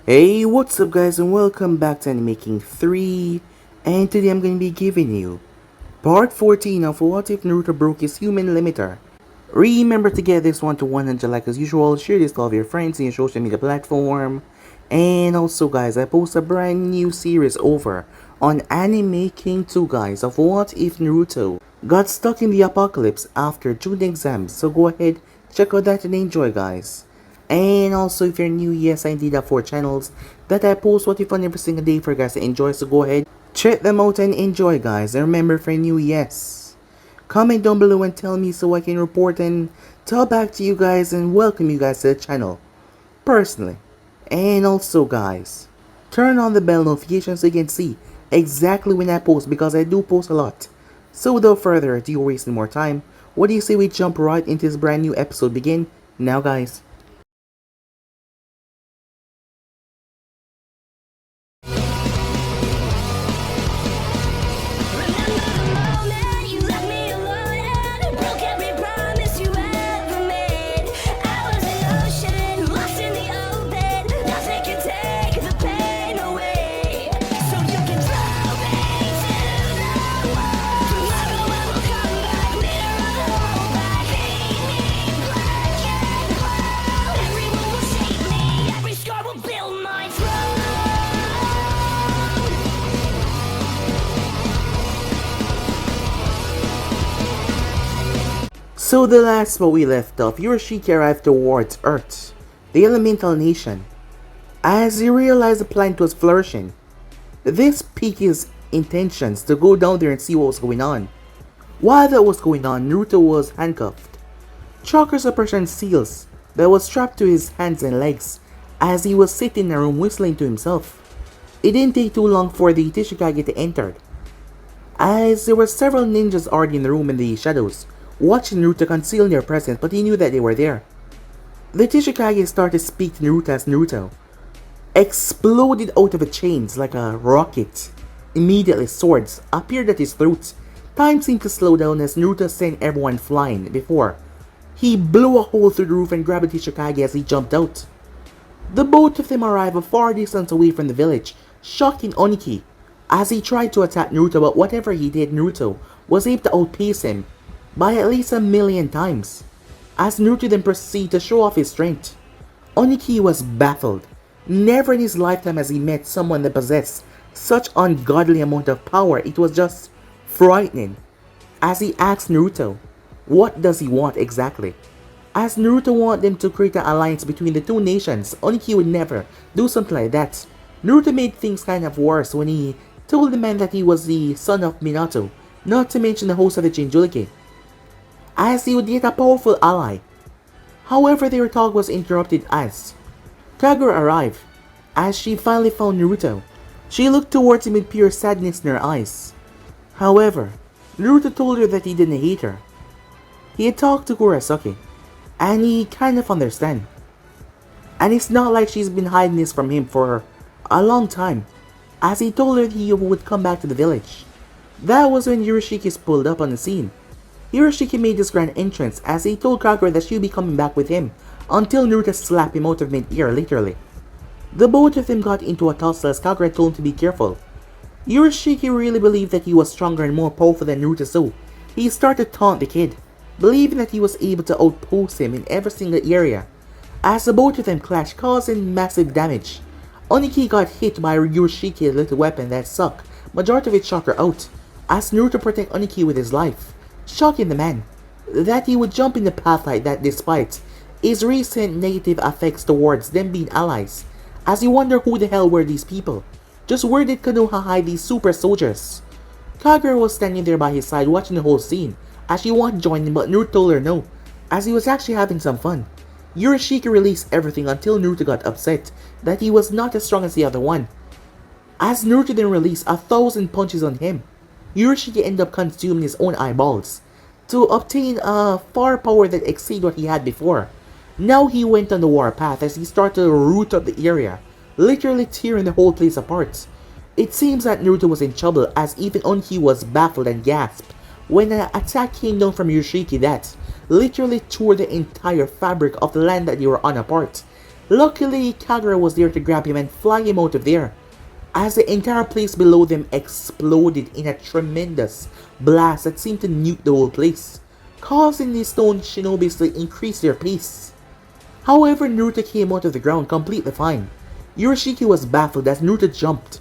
Hey, what's up guys and welcome back to Animaking 3, and today I'm going to be giving you part 14 of What If Naruto Broke His Human Limiter. Remember to get this one to 100 like as usual, share this to all of your friends in your social media platform, and also guys, I post a brand new series over on Animaking 2 guys of What If Naruto got stuck in the apocalypse after June exams, so go ahead, check out that and enjoy guys. And also if you're new, yes I indeed have 4 channels that I post what if on every single day for guys to enjoy, so go ahead, check them out and enjoy guys. And remember, for new, yes, comment down below and tell me so I can report and talk back to you guys and welcome you guys to the channel personally. And also guys, turn on the bell notification so you can see exactly when I post, because I do post a lot. So without further ado, wasting more time, what do you say we jump right into this brand new episode? Begin now guys. So the last spot we left off, Ishiki arrived towards Earth, the elemental nation. As he realized the planet was flourishing, this piqued his intentions to go down there and see what was going on. While that was going on, Naruto was handcuffed. Chakra suppression seals that was strapped to his hands and legs as he was sitting in a room whistling to himself. It didn't take too long for the Tishikage to enter, as there were several ninjas already in the room in the shadows, watching Naruto conceal their presence, but he knew that they were there. The Tishikage started to speak to Naruto as Naruto exploded out of the chains like a rocket. Immediately swords appeared at his throat. Time seemed to slow down as Naruto sent everyone flying before he blew a hole through the roof and grabbed the Tishikage as he jumped out. The both of them arrived a far distance away from the village, shocking Oniki as he tried to attack Naruto, but whatever he did, Naruto was able to outpace him by at least 1,000,000 times. As Naruto then proceeded to show off his strength, Oniki was baffled. Never in his lifetime has he met someone that possessed such ungodly amount of power. It was just frightening. As he asked Naruto, what does he want exactly? As Naruto wanted them to create an alliance between the two nations, Oniki would never do something like that. Naruto made things kind of worse when he told the man that he was the son of Minato, not to mention the host of the Jinchuriki, as he would get a powerful ally. However, their talk was interrupted as Kagura arrived. As she finally found Naruto, she looked towards him with pure sadness in her eyes. However, Naruto told her that he didn't hate her. He had talked to Kurosaki, and he kind of understand. And it's not like she's been hiding this from him for a long time, as he told her that he would come back to the village. That was when Ishiki pulled up on the scene. Ishiki made his grand entrance as he told Kagura that she would be coming back with him until Naruto slapped him out of mid-air, literally. The both of them got into a tussle as Kagura told him to be careful. Ishiki really believed that he was stronger and more powerful than Naruto, so he started to taunt the kid, believing that he was able to outpost him in every single area. As the both of them clashed, causing massive damage, Oniki got hit by Ishiki's little weapon that sucked majority of its chakra out, as Naruto protected Oniki with his life, shocking the man that he would jump in the path like that despite his recent negative effects towards them being allies, as he wondered who the hell were these people. Just where did Konoha hide these super soldiers? Kagura was standing there by his side watching the whole scene as she wanted to join him, but Naruto told her no, as he was actually having some fun. Ishiki released everything until Naruto got upset that he was not as strong as the other one, as Naruto then released 1,000 punches on him. Ishiki ended up consuming his own eyeballs to obtain a far power that exceeded what he had before. Now he went on the warpath as he started to root up the area, literally tearing the whole place apart. It seems that Naruto was in trouble, as even Onki was baffled and gasped when an attack came down from Ishiki that literally tore the entire fabric of the land that they were on apart. Luckily, Kagura was there to grab him and fly him out of there, as the entire place below them exploded in a tremendous blast that seemed to nuke the whole place, causing the stone shinobis to increase their pace. However, Naruto came out of the ground completely fine. Urashiki was baffled as Naruto jumped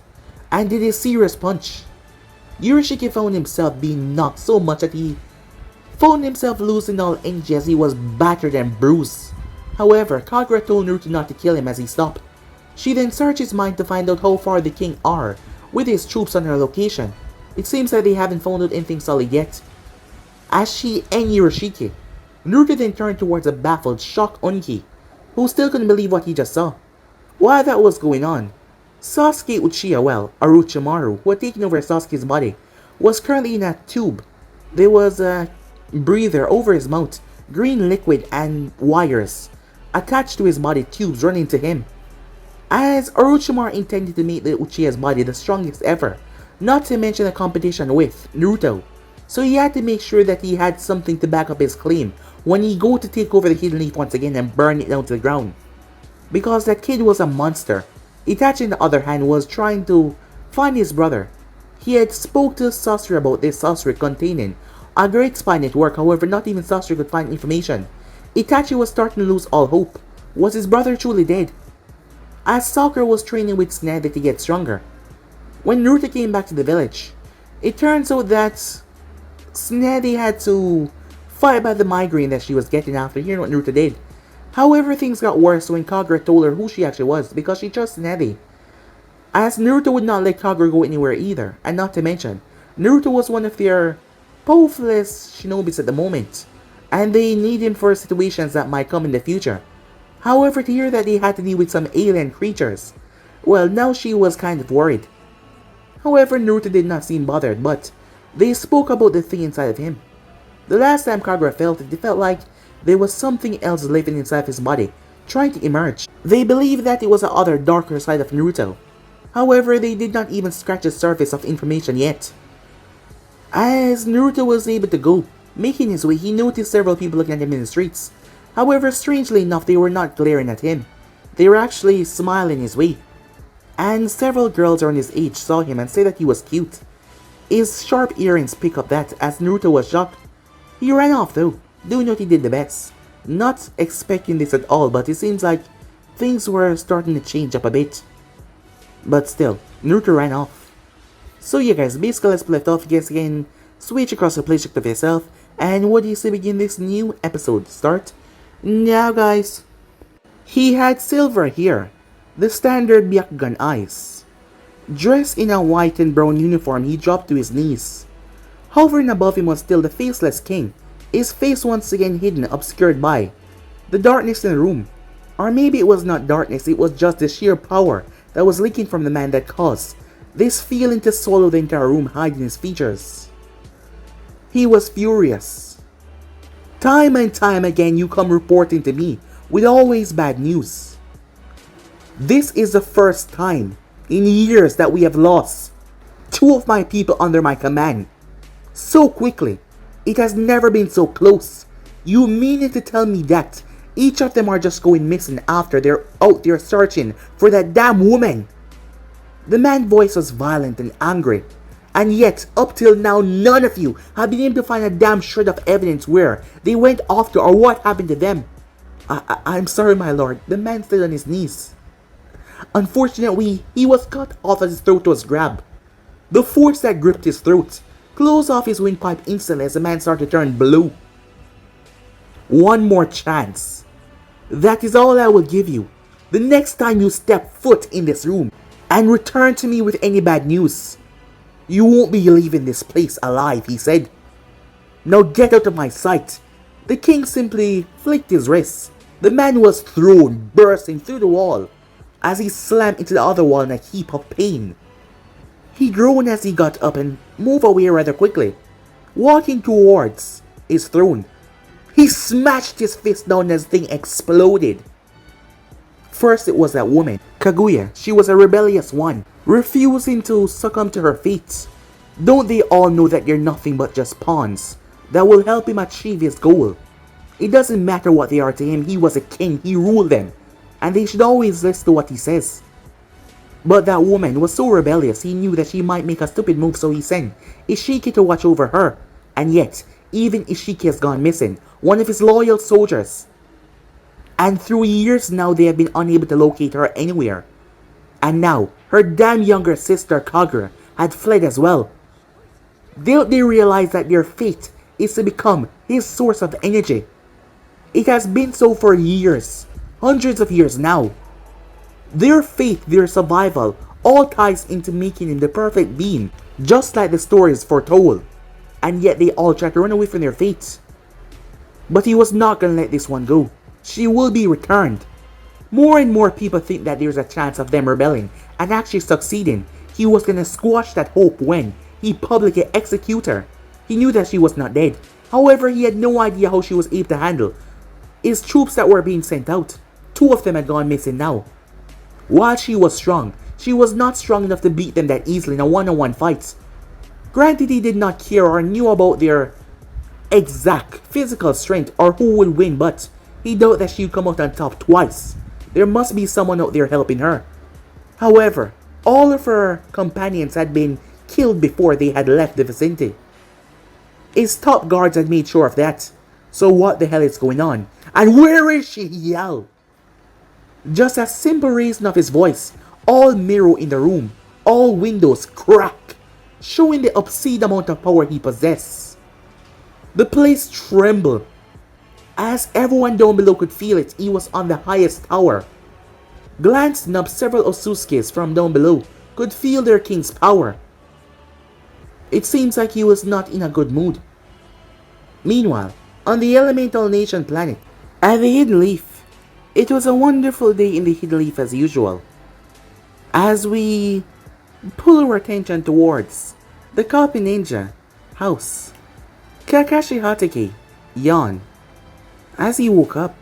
and did a serious punch. Urashiki found himself being knocked so much that he found himself losing all energy as he was battered and bruised. However, Kagura told Naruto not to kill him as he stopped. She then searched his mind to find out how far the king are with his troops on her location. It seems that they haven't found out anything solid yet. As she and Urashiki, Naruto then turned towards a baffled, shocked Onki, who still couldn't believe what he just saw. While that was going on, Sasuke Uchiha, Orochimaru, who had taken over Sasuke's body, was currently in a tube. There was a breather over his mouth, green liquid and wires attached to his body, tubes running to him. As Orochimaru intended to make the Uchiha's body the strongest ever, not to mention a competition with Naruto, so he had to make sure that he had something to back up his claim when he go to take over the Hidden Leaf once again and burn it down to the ground. Because that kid was a monster. Itachi, on the other hand, was trying to find his brother. He had spoke to Sasori about this Sasori containing a great spy network, however not even Sasori could find information. Itachi was starting to lose all hope. Was his brother truly dead? As Sakura was training with Tsunade to get stronger. When Naruto came back to the village, it turns out that Tsunade had to fight by the migraine that she was getting after hearing what Naruto did. However, things got worse when Kagura told her who she actually was because she trusts Tsunade. As Naruto would not let Kagura go anywhere either, and not to mention, Naruto was one of their powerfulest shinobis at the moment, and they need him for situations that might come in the future. However, to hear that they had to deal with some alien creatures, well, now she was kind of worried. However, Naruto did not seem bothered, but they spoke about the thing inside of him. The last time Kagura felt it, felt like there was something else living inside his body, trying to emerge. They believed that it was the other darker side of Naruto. However, they did not even scratch the surface of information yet. As Naruto was able to go, making his way, he noticed several people looking at him in the streets. However, strangely enough, they were not glaring at him. They were actually smiling his way. And several girls around his age saw him and said that he was cute. His sharp earrings picked up that as Naruto was shocked. He ran off though, doing what he did the best. Not expecting this at all, but it seems like things were starting to change up a bit. But still, Naruto ran off. So yeah guys, basically let's left off, you guys can switch across the place of yourself. And what do you say begin this new episode? Start now guys. He had silver hair, the standard Byakugan eyes. Dressed in a white and brown uniform, he dropped to his knees. Hovering above him was still the faceless king, his face once again hidden, obscured by the darkness in the room. Or maybe it was not darkness, it was just the sheer power that was leaking from the man that caused this feeling to swallow the entire room, hiding his features. He was furious. Time and time again you come reporting to me with always bad news. This is the first time in years that we have lost 2 of my people under my command. So quickly. It has never been so close. You mean it to tell me that each of them are just going missing after they're out there searching for that damn woman? The man's voice was violent and angry. And yet, up till now, none of you have been able to find a damn shred of evidence where they went off to or what happened to them. I'm sorry, my lord. The man fell on his knees. Unfortunately, he was cut off as his throat was grabbed. The force that gripped his throat closed off his windpipe instantly as the man started to turn blue. One more chance. That is all I will give you. The next time you step foot in this room and return to me with any bad news, you won't be leaving this place alive, he said. Now get out of my sight. The king simply flicked his wrist. The man was thrown, bursting through the wall as he slammed into the other wall in a heap of pain. He groaned as he got up and moved away rather quickly, walking towards his throne. He smashed his fist down as the thing exploded. First it was that woman, Kaguya. She was a rebellious one, refusing to succumb to her fate. Don't they all know that they're nothing but just pawns that will help him achieve his goal? It doesn't matter what they are to him, he was a king, he ruled them. and they should always listen to what he says. But that woman was so rebellious, he knew that she might make a stupid move, so he sent Ishiki to watch over her. And yet, even Ishiki has gone missing, one of his loyal soldiers. And through years now, they have been unable to locate her anywhere. And now, her damn younger sister Kaguya had fled as well. Don't they realize that their fate is to become his source of energy? It has been so for years, hundreds of years now. Their fate, their survival, all ties into making him the perfect being, just like the stories foretold. And yet they all try to run away from their fate. But he was not gonna let this one go. She will be returned. More and more people think that there's a chance of them rebelling and actually succeeding. He was gonna squash that hope when he publicly executed her. He knew that she was not dead. However, he had no idea how she was able to handle his troops that were being sent out. 2 of them had gone missing now. While she was strong, she was not strong enough to beat them that easily in a one-on-one fight. Granted, he did not care or knew about their exact physical strength or who would win, but he doubted that she would come out on top twice. There must be someone out there helping her. However, all of her companions had been killed before they had left the vicinity. His top guards had made sure of that. So what the hell is going on? And where is she? He yelled. Just a simple raising of his voice, all mirror in the room, all windows crack, showing the obscene amount of power he possessed. The place trembled. As everyone down below could feel it, he was on the highest tower. Glancing up, several Otsukes from down below could feel their king's power. It seems like he was not in a good mood. Meanwhile, on the Elemental Nation planet, at the Hidden Leaf, it was a wonderful day in the Hidden Leaf as usual. As we pull our attention towards the Copy Ninja house, Kakashi Hatake yawned as he woke up.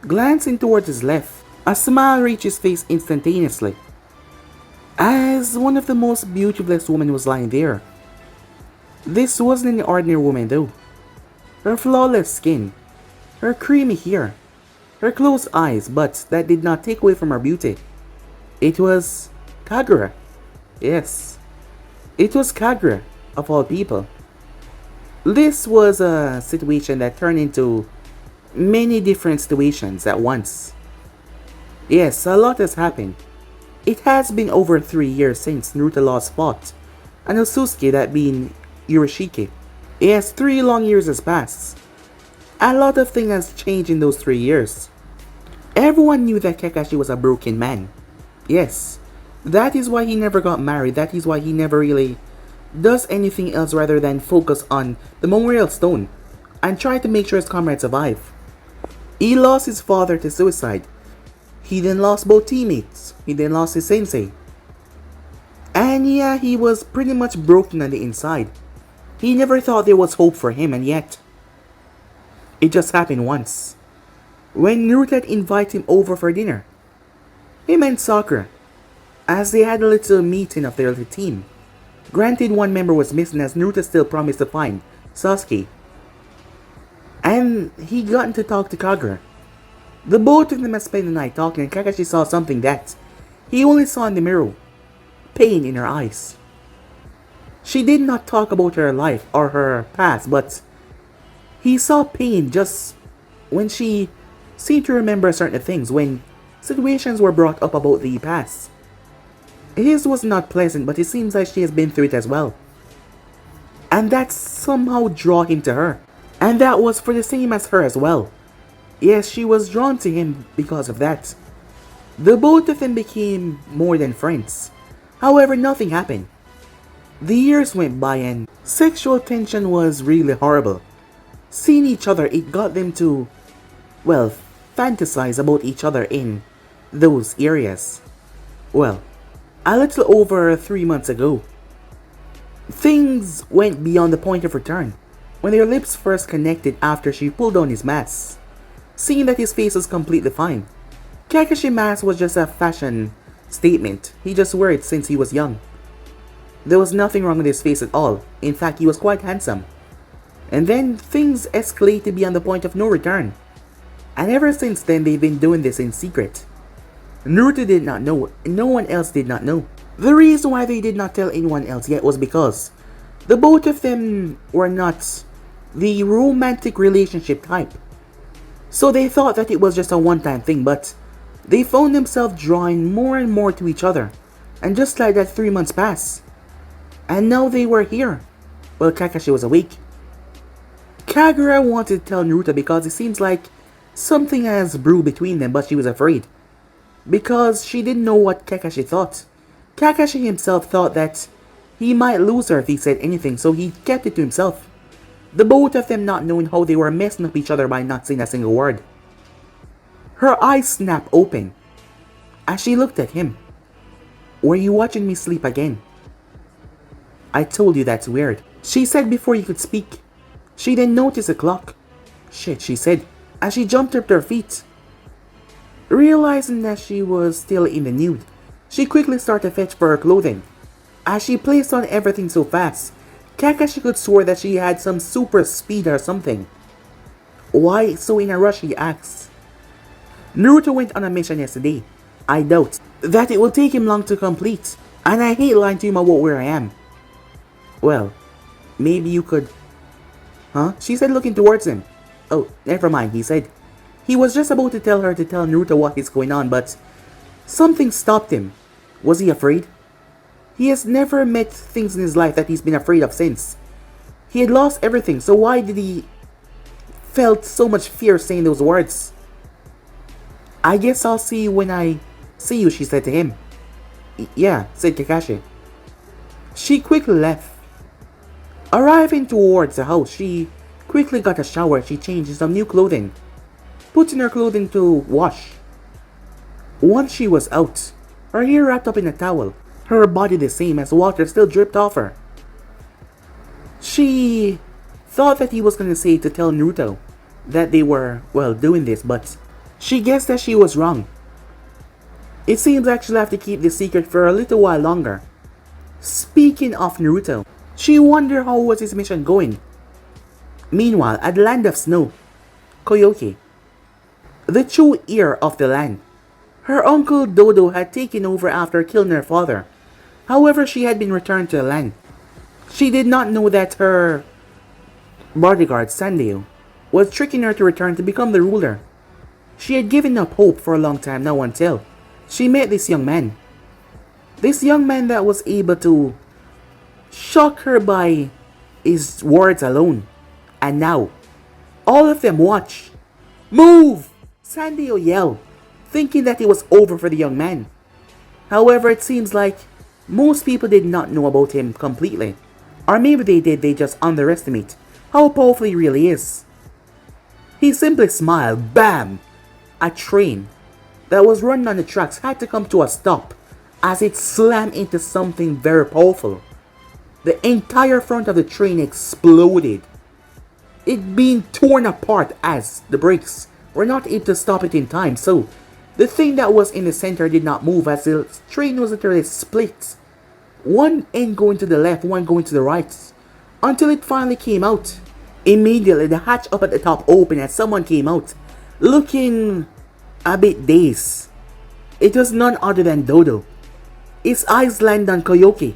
Glancing towards his left, a smile reached his face instantaneously, as one of the most beautifulest women was lying there. This wasn't an ordinary woman though. Her flawless skin, her creamy hair, her closed eyes, but that did not take away from her beauty. It was Kaguya. Yes, it was Kaguya, of all people. This was a situation that turned into many different situations at once. Yes, a lot has happened. It has been over 3 years since Naruto lost fought and Otsutsuki, that being Ishiki. Yes, 3 long years has passed. A lot of things has changed in those 3 years. Everyone knew that Kakashi was a broken man. Yes, that is why he never got married. That is why he never really does anything else rather than focus on the Memorial Stone and try to make sure his comrades survive. He lost his father to suicide. He then lost both teammates. He then lost his sensei. And yeah, he was pretty much broken on the inside. He never thought there was hope for him, and yet it just happened once. When Naruto had invited him over for dinner, him and Sakura, as they had a little meeting of their little team. Granted, one member was missing, as Naruto still promised to find Sasuke. And he got to talk to Kaguya. The both of them had spent the night talking, and Kakashi saw something that he only saw in the mirror. Pain in her eyes. She did not talk about her life or her past, but he saw pain just when she seemed to remember certain things, when situations were brought up about the past. His was not pleasant, but it seems like she has been through it as well. And that somehow drew him to her. And that was for the same as her as well. Yes, she was drawn to him because of that. The both of them became more than friends. However, nothing happened. The years went by and sexual tension was really horrible. Seeing each other, it got them to, well, fantasize about each other in those areas. Well, a little over 3 months ago, things went beyond the point of return when their lips first connected after she pulled down his mask. Seeing that his face was completely fine. Kakashi's mask was just a fashion statement. He just wore it since he was young. There was nothing wrong with his face at all. In fact, he was quite handsome. And then things escalated beyond the point of no return. And ever since then, they've been doing this in secret. Naruto did not know, and no one else did not know. The reason why they did not tell anyone else yet was because the both of them were not the romantic relationship type. So they thought that it was just a one-time thing, but they found themselves drawing more and more to each other. And just like that, 3 months passed. And now they were here. Well, Kakashi was awake. Kagura wanted to tell Naruto because it seems like something has brewed between them, but she was afraid. Because she didn't know what Kakashi thought. Kakashi himself thought that he might lose her if he said anything, so he kept it to himself. The both of them not knowing how they were messing up each other by not saying a single word. Her eyes snapped open as she looked at him. Were you watching me sleep again? I told you that's weird, she said before he could speak. She then noticed the clock. Shit, she said, as she jumped up to her feet. Realizing that she was still in the nude, she quickly started to fetch for her clothing. As she placed on everything so fast, Kakashi could swear that she had some super speed or something. Why so in a rush, he asked. Naruto went on a mission yesterday. I doubt that it will take him long to complete, and I hate lying to him about where I am. Well, maybe you could... Huh? She said, looking towards him. Oh, never mind, he said. He was just about to tell her to tell Naruto what is going on, but something stopped him. Was he afraid? He has never met things in his life that he's been afraid of since. He had lost everything, so why did he felt so much fear saying those words? I guess I'll see you when I see you, she said to him. Yeah, said Kakashi. She quickly left. Arriving towards the house, she quickly got a shower. She changed some new clothing, putting her clothing to wash. Once she was out, her hair wrapped up in a towel, her body the same as water still dripped off her. She thought that he was going to say to tell Naruto that they were, well, doing this, but she guessed that she was wrong. It seems like she'll have to keep this secret for a little while longer. Speaking of Naruto, she wondered how was his mission going. Meanwhile, at the land of snow, Koyoki, the true heir of the land, her uncle Dodo had taken over after killing her father. However, she had been returned to the land. She did not know that her bodyguard, Sandio, was tricking her to return to become the ruler. She had given up hope for a long time now until she met this young man. This young man that was able to shock her by his words alone. And now, all of them watch. Move! Sandio yelled, thinking that it was over for the young man. However, it seems like most people did not know about him completely. Or maybe they did, they just underestimate how powerful he really is. He simply smiled. Bam! A train that was running on the tracks had to come to a stop as it slammed into something very powerful. The entire front of the train exploded, it being torn apart as the brakes were not able to stop it in time. So the thing that was in the center did not move as the train was literally split. One end going to the left, one going to the right, until it finally came out. Immediately, the hatch up at the top opened as someone came out, looking a bit dazed. It was none other than Dodo. His eyes landed on Koyoki.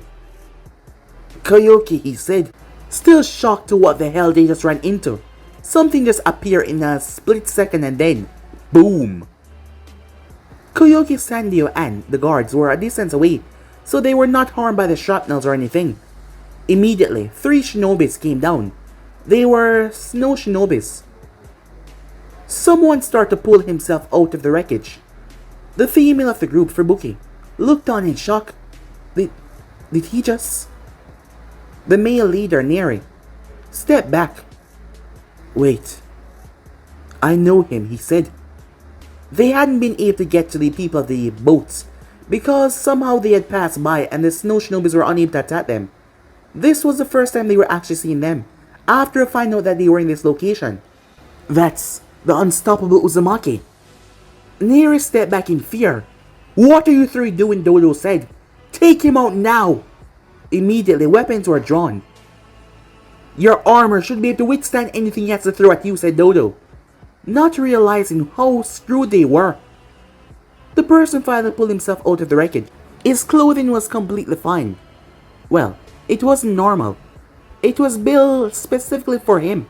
Koyoki, he said, still shocked to what the hell they just ran into. Something just appeared in a split second and then, boom. Koyoki, Sandio, and the guards were a distance away, so they were not harmed by the shrapnels or anything. Immediately, 3 shinobis came down. They were snow shinobis. Someone started to pull himself out of the wreckage. The female of the group, Fubuki, looked on in shock. Did he just... The male leader, Neri, stepped back. Wait. I know him, he said. They hadn't been able to get to the people of the boats because somehow they had passed by and the snow shinobis were unable to attack them. This was the first time they were actually seeing them, after finding out that they were in this location. That's the unstoppable Uzumaki. Neri stepped back in fear. What are you 3 doing? Dodo said. Take him out now. Immediately, weapons were drawn. Your armor should be able to withstand anything he has to throw at you, said Dodo. not realizing how screwed they were. The person finally pulled himself out of the wreckage. His clothing was completely fine. Well, it wasn't normal. It was built specifically for him.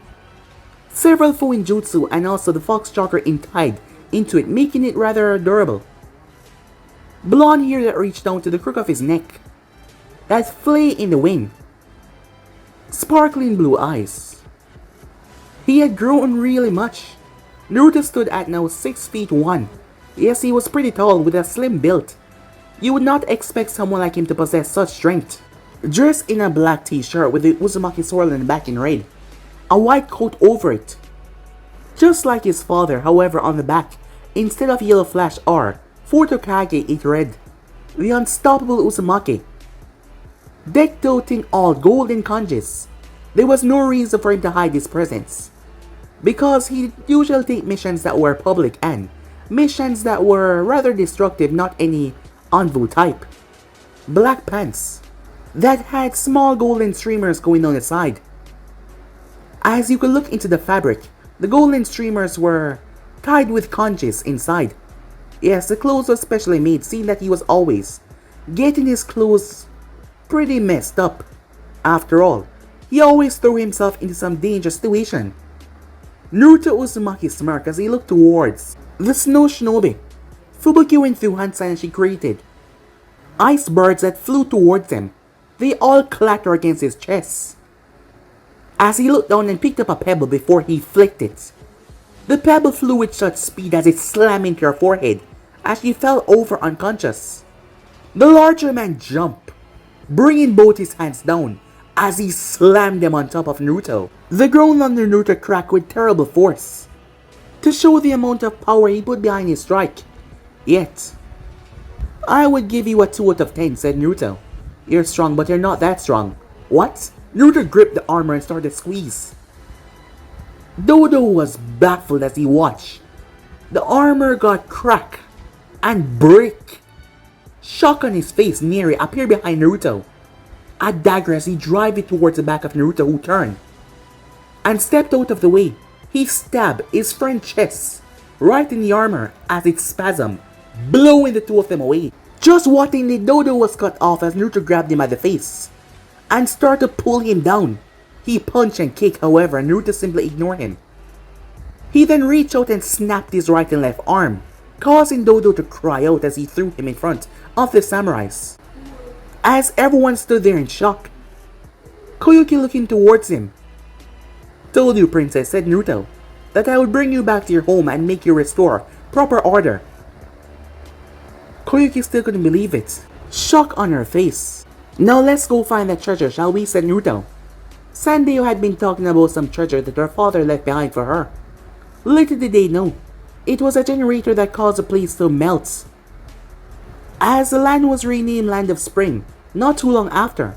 Several Fuinjutsu and also the fox chakra tied into it, making it rather durable. Blonde hair that reached down to the crook of his neck. That flay in the wind. Sparkling blue eyes. He had grown really much. Naruto stood at now 6 feet 1. Yes, he was pretty tall with a slim build. You would not expect someone like him to possess such strength. Dressed in a black t-shirt with the Uzumaki swirl in the back in red. A white coat over it. Just like his father, however, on the back, instead of yellow flash R, for Tokage it read, the unstoppable Uzumaki. Decked out in all golden kanjis. There was no reason for him to hide his presence. Because he usually take missions that were public and missions that were rather destructive, not any Anvu type. Black pants that had small golden streamers going on the side. As you could look into the fabric, the golden streamers were tied with kanjis inside. Yes, the clothes were specially made, seeing that he was always getting his clothes pretty messed up. After all, he always threw himself into some dangerous situation. Naruto Uzumaki smirked as he looked towards the snow shinobi. Fubuki went through hand sign and she created ice birds that flew towards him. They all clattered against his chest. As he looked down and picked up a pebble before he flicked it. The pebble flew with such speed as it slammed into her forehead as she fell over unconscious. The larger man jumped, bringing both his hands down as he slammed them on top of Naruto. The ground under Naruto cracked with terrible force to show the amount of power he put behind his strike. Yet, I would give you a 2 out of 10, said Naruto. You're strong, but you're not that strong. What? Naruto gripped the armor and started to squeeze. Dodo was baffled as he watched. The armor got cracked and break. Shock on his face, Neri appeared behind Naruto. A dagger as he drove it towards the back of Naruto, who turned and stepped out of the way. He stabbed his friend's chest right in the armor as it spasmed, blowing the two of them away. Just watching the Dodo was cut off as Naruto grabbed him at the face and started to pull him down. He punched and kicked, however, and Naruto simply ignored him. He then reached out and snapped his right and left arm, causing Dodo to cry out as he threw him in front of the samurais. As everyone stood there in shock, Koyuki looking towards him. Told you, princess, said Naruto, that I would bring you back to your home and make you restore proper order. Koyuki still couldn't believe it. Shock on her face. Now let's go find that treasure, shall we, said Naruto. Sandio had been talking about some treasure that her father left behind for her. Little did they know, it was a generator that caused the place to melt. As the land was renamed Land of Spring, not too long after.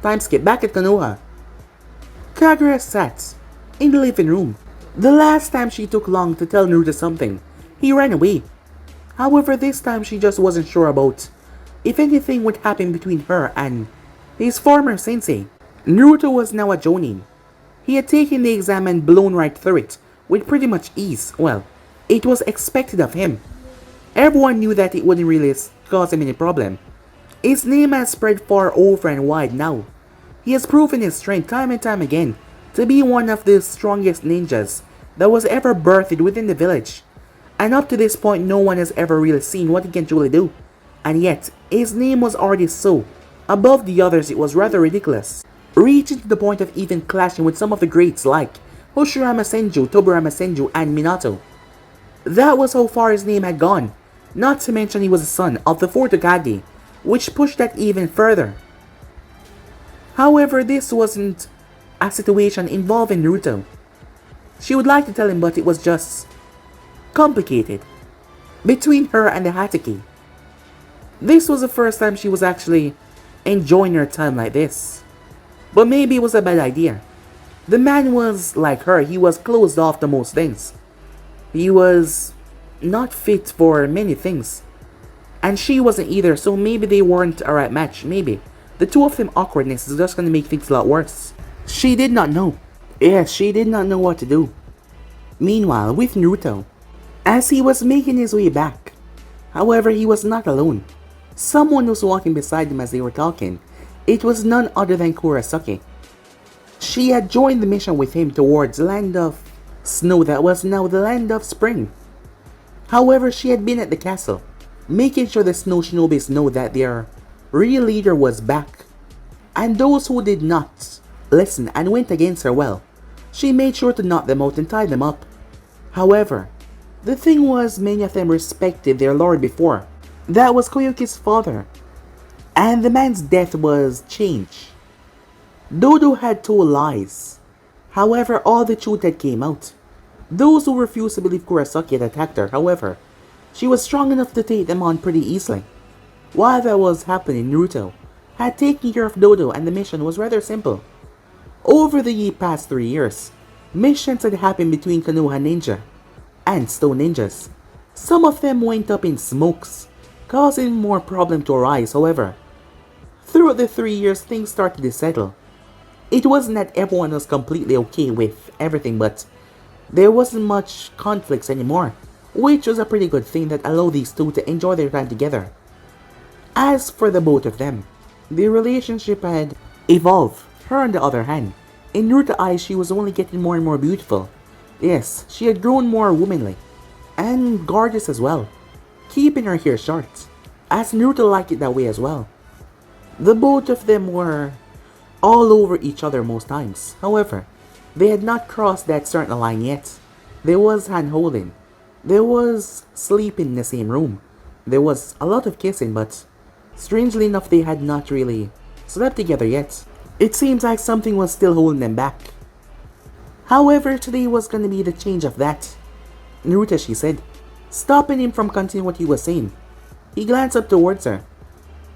Time skip back at Konoha. Kaguya sat in the living room. The last time she took long to tell Naruto something, he ran away. However, this time she just wasn't sure about if anything would happen between her and his former sensei. Naruto was now a jonin. He had taken the exam and blown right through it with pretty much ease. Well, it was expected of him. Everyone knew that it wouldn't really cause him any problem. His name has spread far over and wide now. He has proven his strength time and time again to be one of the strongest ninjas that was ever birthed within the village. And up to this point, no one has ever really seen what he can truly do. And yet, his name was already so above the others, it was rather ridiculous. Reaching to the point of even clashing with some of the greats like Hoshirama Senju, Tobirama Senju, and Minato. That was how far his name had gone. Not to mention he was the son of the 4th Hokage, which pushed that even further. However, this wasn't a situation involving Naruto. She would like to tell him, but it was just complicated between her and the Hatake. This was the first time she was actually enjoying her time like this. But maybe it was a bad idea. The man was like her, he was closed off to most things. He was not fit for many things. And she wasn't either, so maybe they weren't a right match, maybe. The two of them awkwardness is just gonna make things a lot worse. She did not know. Yes, she did not know what to do. Meanwhile, with Naruto, as he was making his way back, however, he was not alone. Someone was walking beside him as they were talking. It was none other than Kurosaki. She had joined the mission with him towards the land of snow that was now the land of spring. However, she had been at the castle, making sure the snow shinobis know that their real leader was back. And those who did not listen and went against her, well, she made sure to knock them out and tie them up. However, the thing was, many of them respected their lord before. That was Koyuki's father, and the man's death was change. Dodo had told lies. However, all the truth had came out. Those who refused to believe Kurosaki had attacked her, however, she was strong enough to take them on pretty easily. While that was happening, Naruto had taken care of Dodo, and the mission was rather simple. Over the past 3 years, missions had happened between Konoha Ninja and Stone Ninjas. Some of them went up in smokes, causing more problems to arise. However, throughout the 3 years, things started to settle. It wasn't that everyone was completely okay with everything, but there wasn't much conflicts anymore, which was a pretty good thing that allowed these two to enjoy their time together. As for the both of them, their relationship had evolved. Her, on the other hand, in Naruto's eyes, she was only getting more and more beautiful. Yes, she had grown more womanly, and gorgeous as well, keeping her hair short, as Naruto liked it that way as well. The both of them were all over each other most times. However, they had not crossed that certain line yet. There was hand-holding. There was sleeping in the same room. There was a lot of kissing, but strangely enough, they had not really slept together yet. It seems like something was still holding them back. However, today was going to be the change of that. Naruto, she said, stopping him from continuing what he was saying. He glanced up towards her.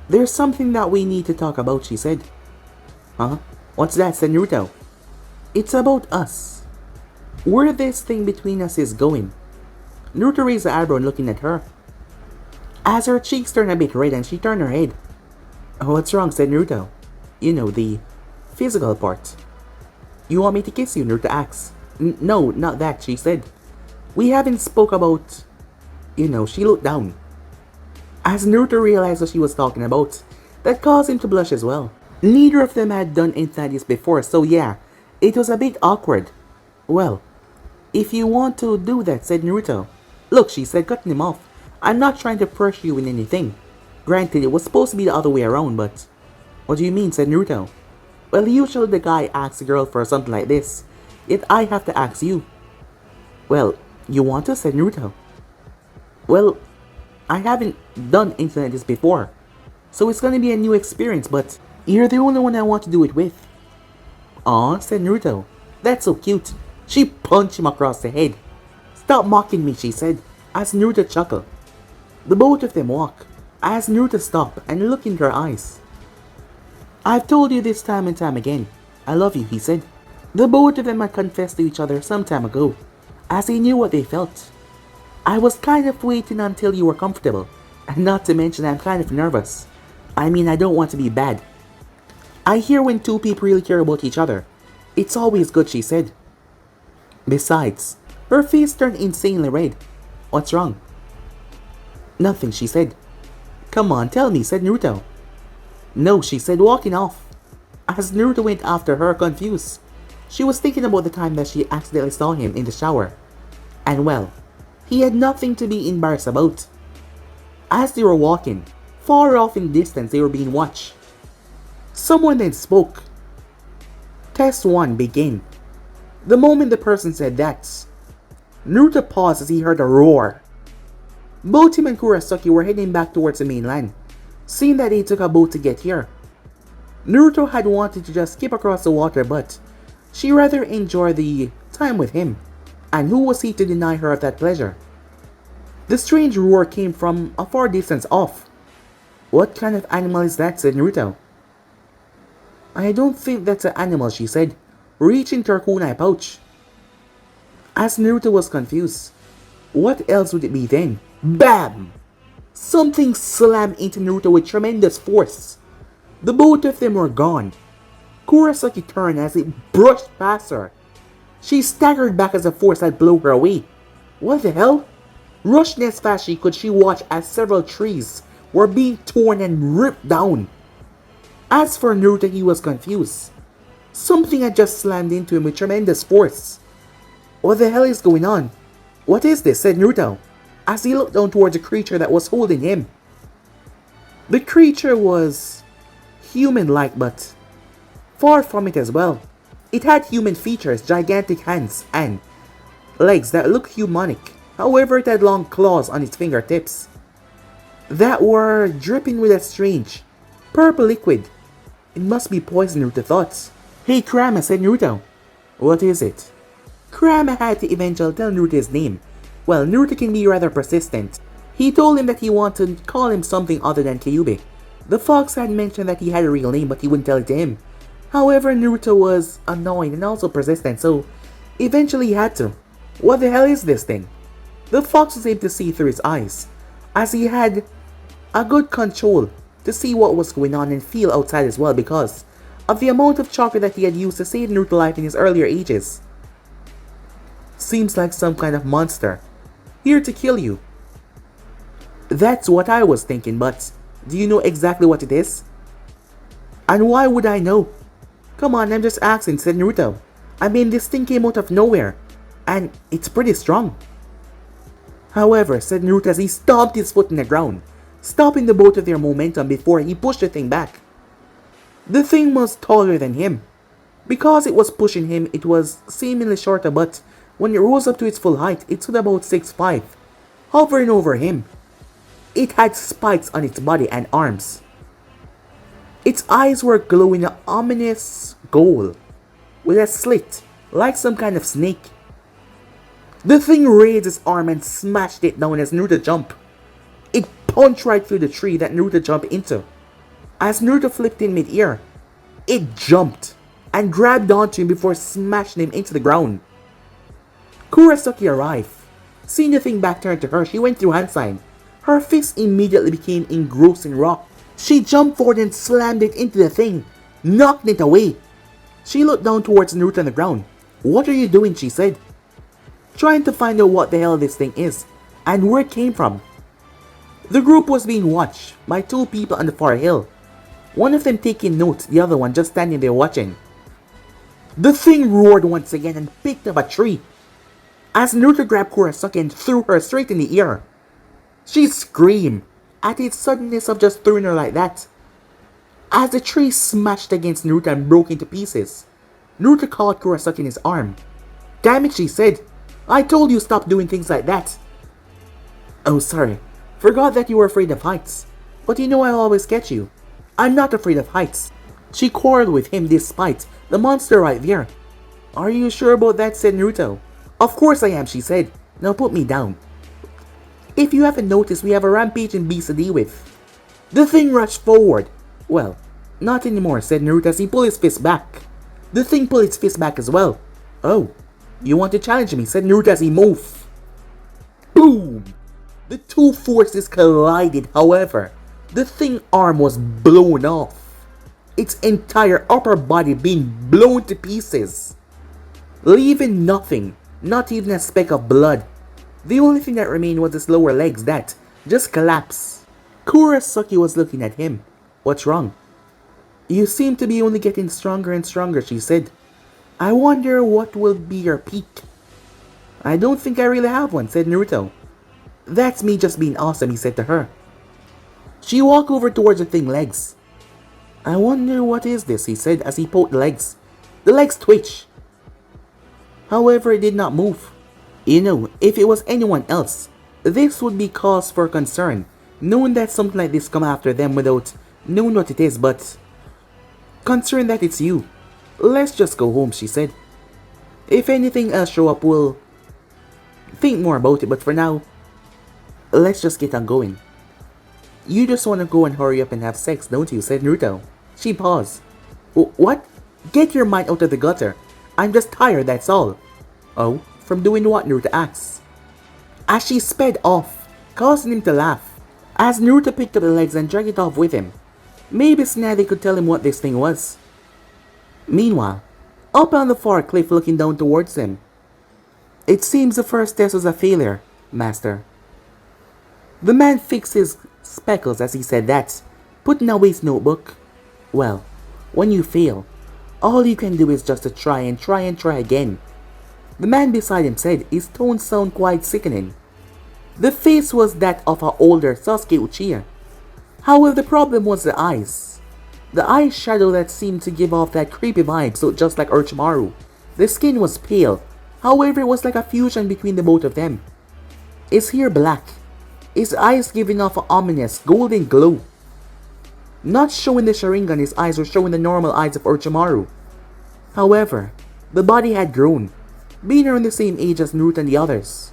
There's something that we need to talk about, she said. Huh? What's that, said Naruto. It's about us. Where this thing between us is going. Naruto raised the eyebrow and looking at her. As her cheeks turned a bit red and she turned her head. What's wrong, said Naruto. You know, the physical part. You want me to kiss you, Naruto asked. No, not that, she said. We haven't spoke about... she looked down. As Naruto realized what she was talking about, that caused him to blush as well. Neither of them had done anything like this before, so yeah, it was a bit awkward. Well, if you want to do that, said Naruto. Look, she said, cutting him off. I'm not trying to pressure you in anything. Granted, it was supposed to be the other way around, but... What do you mean, said Naruto. Well, usually the guy asks a girl for something like this, yet I have to ask you. Well, you want to, said Naruto. Well, I haven't done anything like this before, so it's gonna be a new experience, but you're the only one I want to do it with. Aw, said Naruto. That's so cute. She punched him across the head. Stop mocking me, she said, as Naruto chuckled. The both of them walked, as Naruto stopped and looked into her eyes. I've told you this time and time again. I love you, he said. The both of them had confessed to each other some time ago, as they knew what they felt. I was kind of waiting until you were comfortable, and not to mention I'm kind of nervous. I mean, I don't want to be bad. I hear when two people really care about each other. It's always good, she said. Besides, her face turned insanely red. What's wrong? Nothing, she said. Come on, tell me, said Naruto. No, she said, walking off. As Naruto went after her, confused. She was thinking about the time that she accidentally saw him in the shower. And well, he had nothing to be embarrassed about. As they were walking, far off in distance, they were being watched. Someone then spoke. Test 1 begin. The moment the person said that, Naruto paused as he heard a roar. Both him and Kurosaki were heading back towards the mainland, seeing that they took a boat to get here. Naruto had wanted to just skip across the water, but she rather enjoyed the time with him, and who was he to deny her of that pleasure? The strange roar came from a far distance off. What kind of animal is that, said Naruto. I don't think that's an animal, she said, reaching to her kunai pouch. As Naruto was confused, what else would it be then? BAM! Something slammed into Naruto with tremendous force. The both of them were gone. Kurosaki turned as it brushed past her. She staggered back as a force had blown her away. What the hell? Rushing as fast as she could, she watched as several trees were being torn and ripped down. As for Naruto, he was confused. Something had just slammed into him with tremendous force. What the hell is going on? What is this? Said Naruto, as he looked down towards the creature that was holding him. The creature was human-like, but far from it as well. It had human features, gigantic hands, and legs that looked humanic. However, it had long claws on its fingertips that were dripping with a strange purple liquid. It must be poison, Naruto thought. Hey Kurama, said Naruto. What is it? Kurama had to eventually tell Naruto his name. Well, Naruto can be rather persistent. He told him that he wanted to call him something other than Kyuubi. The fox had mentioned that he had a real name, but he wouldn't tell it to him. However, Naruto was annoying and also persistent, so eventually he had to. What the hell is this thing? The fox was able to see through his eyes, as he had a good control to see what was going on and feel outside as well because of the amount of chakra that he had used to save Naruto's life in his earlier ages. Seems like some kind of monster, here to kill you. That's what I was thinking, but do you know exactly what it is? And why would I know? Come on, I'm just asking, said Naruto. I mean, this thing came out of nowhere, and it's pretty strong. However, said Naruto as he stomped his foot in the ground, stopping the both of their momentum before he pushed the thing back. The thing was taller than him. Because it was pushing him, it was seemingly shorter, but when it rose up to its full height, it stood about 6'5", hovering over him. It had spikes on its body and arms. Its eyes were glowing an ominous gold, with a slit, like some kind of snake. The thing raised its arm and smashed it down as Naruto jumped. It punched right through the tree that Naruto jumped into. As Naruto flipped in mid-air, it jumped and grabbed onto him before smashing him into the ground. Kurosaki arrived. Seeing the thing back turned to her, she went through hand sign. Her fist immediately became engrossed in rock. She jumped forward and slammed it into the thing, knocking it away. She looked down towards Naruto on the ground. What are you doing? She said, trying to find out what the hell this thing is and where it came from. The group was being watched by two people on the far hill. One of them taking notes, the other one just standing there watching. The thing roared once again and picked up a tree. As Naruto grabbed Kurosaki and threw her straight in the air. She screamed at its suddenness of just throwing her like that. As the tree smashed against Naruto and broke into pieces, Naruto caught Kurosaki in his arm. Damn it, she said. I told you stop doing things like that. Oh, sorry. Forgot that you were afraid of heights. But you know I'll always catch you. I'm not afraid of heights. She quarreled with him despite the monster right there. Are you sure about that? Said Naruto. Of course I am, she said. Now put me down. If you haven't noticed, we have a rampaging beast to deal with. The thing rushed forward. Well, not anymore, said Naruto as he pulled his fist back. The thing pulled its fist back as well. Oh, you want to challenge me? Said Naruto as he moved. Boom! The two forces collided, however, the thing's arm was blown off. Its entire upper body being blown to pieces. Leaving nothing, not even a speck of blood. The only thing that remained was his lower legs that just collapsed. Kurosaki was looking at him. What's wrong? You seem to be only getting stronger and stronger, she said. I wonder what will be your peak. I don't think I really have one, said Naruto. That's me just being awesome, he said to her. She walked over towards the thing's legs. I wonder what is this, he said as he poked the legs. The legs twitched. However, it did not move. You know, if it was anyone else, this would be cause for concern, knowing that something like this come after them without knowing what it is, but concerned that it's you. Let's just go home, she said. If anything else show up, we'll think more about it, but for now, let's just get on going. You just want to go and hurry up and have sex, don't you? Said Naruto. She paused. What? Get your mind out of the gutter. I'm just tired, that's all. Oh, from doing what? Naruto asked. As she sped off, causing him to laugh. As Naruto picked up the legs and dragged it off with him. Maybe Tsunade could tell him what this thing was. Meanwhile, up on the far cliff looking down towards him. It seems the first test was a failure, Master. The man fixed his spectacles as he said that, putting away his notebook. Well, when you fail, all you can do is just to try and try and try again. The man beside him said, his tone sounded quite sickening. The face was that of an older Sasuke Uchiha. However, the problem was the eyes. The eye shadow that seemed to give off that creepy vibe, so just like Orochimaru. The skin was pale, however it was like a fusion between the both of them. His hair black, his eyes giving off an ominous golden glow. Not showing the Sharingan, his eyes were showing the normal eyes of Orochimaru. However, the body had grown, being around the same age as Naruto and the others.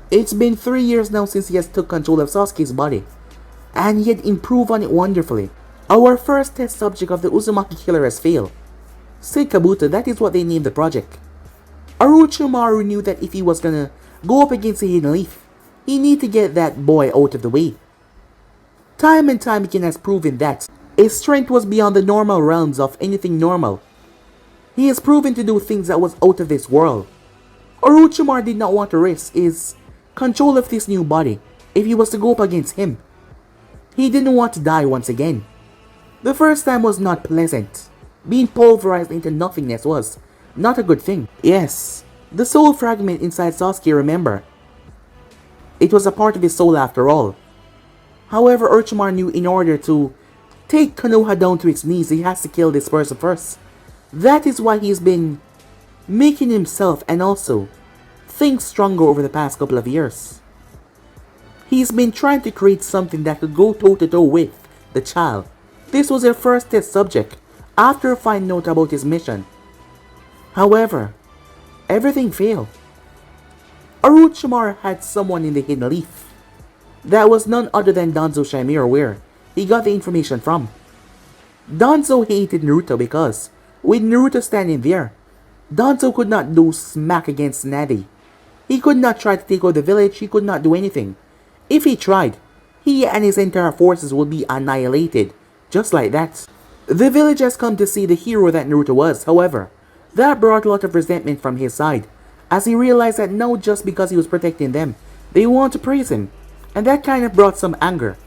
It's been 3 years now since he has took control of Sasuke's body, and he had improved on it wonderfully. Our first test subject of the Uzumaki killer has failed. Said Kabuto, that is what they named the project. Orochimaru knew that if he was gonna go up against a hidden leaf, he needed to get that boy out of the way. Time and time again has proven that his strength was beyond the normal realms of anything normal. He has proven to do things that was out of this world. Orochimaru did not want to risk his control of this new body if he was to go up against him. He didn't want to die once again. The first time was not pleasant. Being pulverized into nothingness was not a good thing. Yes, the soul fragment inside Sasuke, remember. It was a part of his soul after all. However, Orochimaru knew in order to take Konoha down to its knees, he has to kill this person first. That is why he's been making himself and also things stronger over the past couple of years. He's been trying to create something that could go toe to toe with the child. This was their first test subject after a fine note about his mission. However, everything failed. Orochimaru had someone in the hidden leaf. That was none other than Danzo Shimura, where he got the information from. Danzo hated Naruto because, with Naruto standing there, Danzo could not do smack against Tsunade. He could not try to take over the village, he could not do anything. If he tried, he and his entire forces would be annihilated, just like that. The village has come to see the hero that Naruto was, however, that brought a lot of resentment from his side, as he realized that now just because he was protecting them, they want to praise him, and that kind of brought some anger.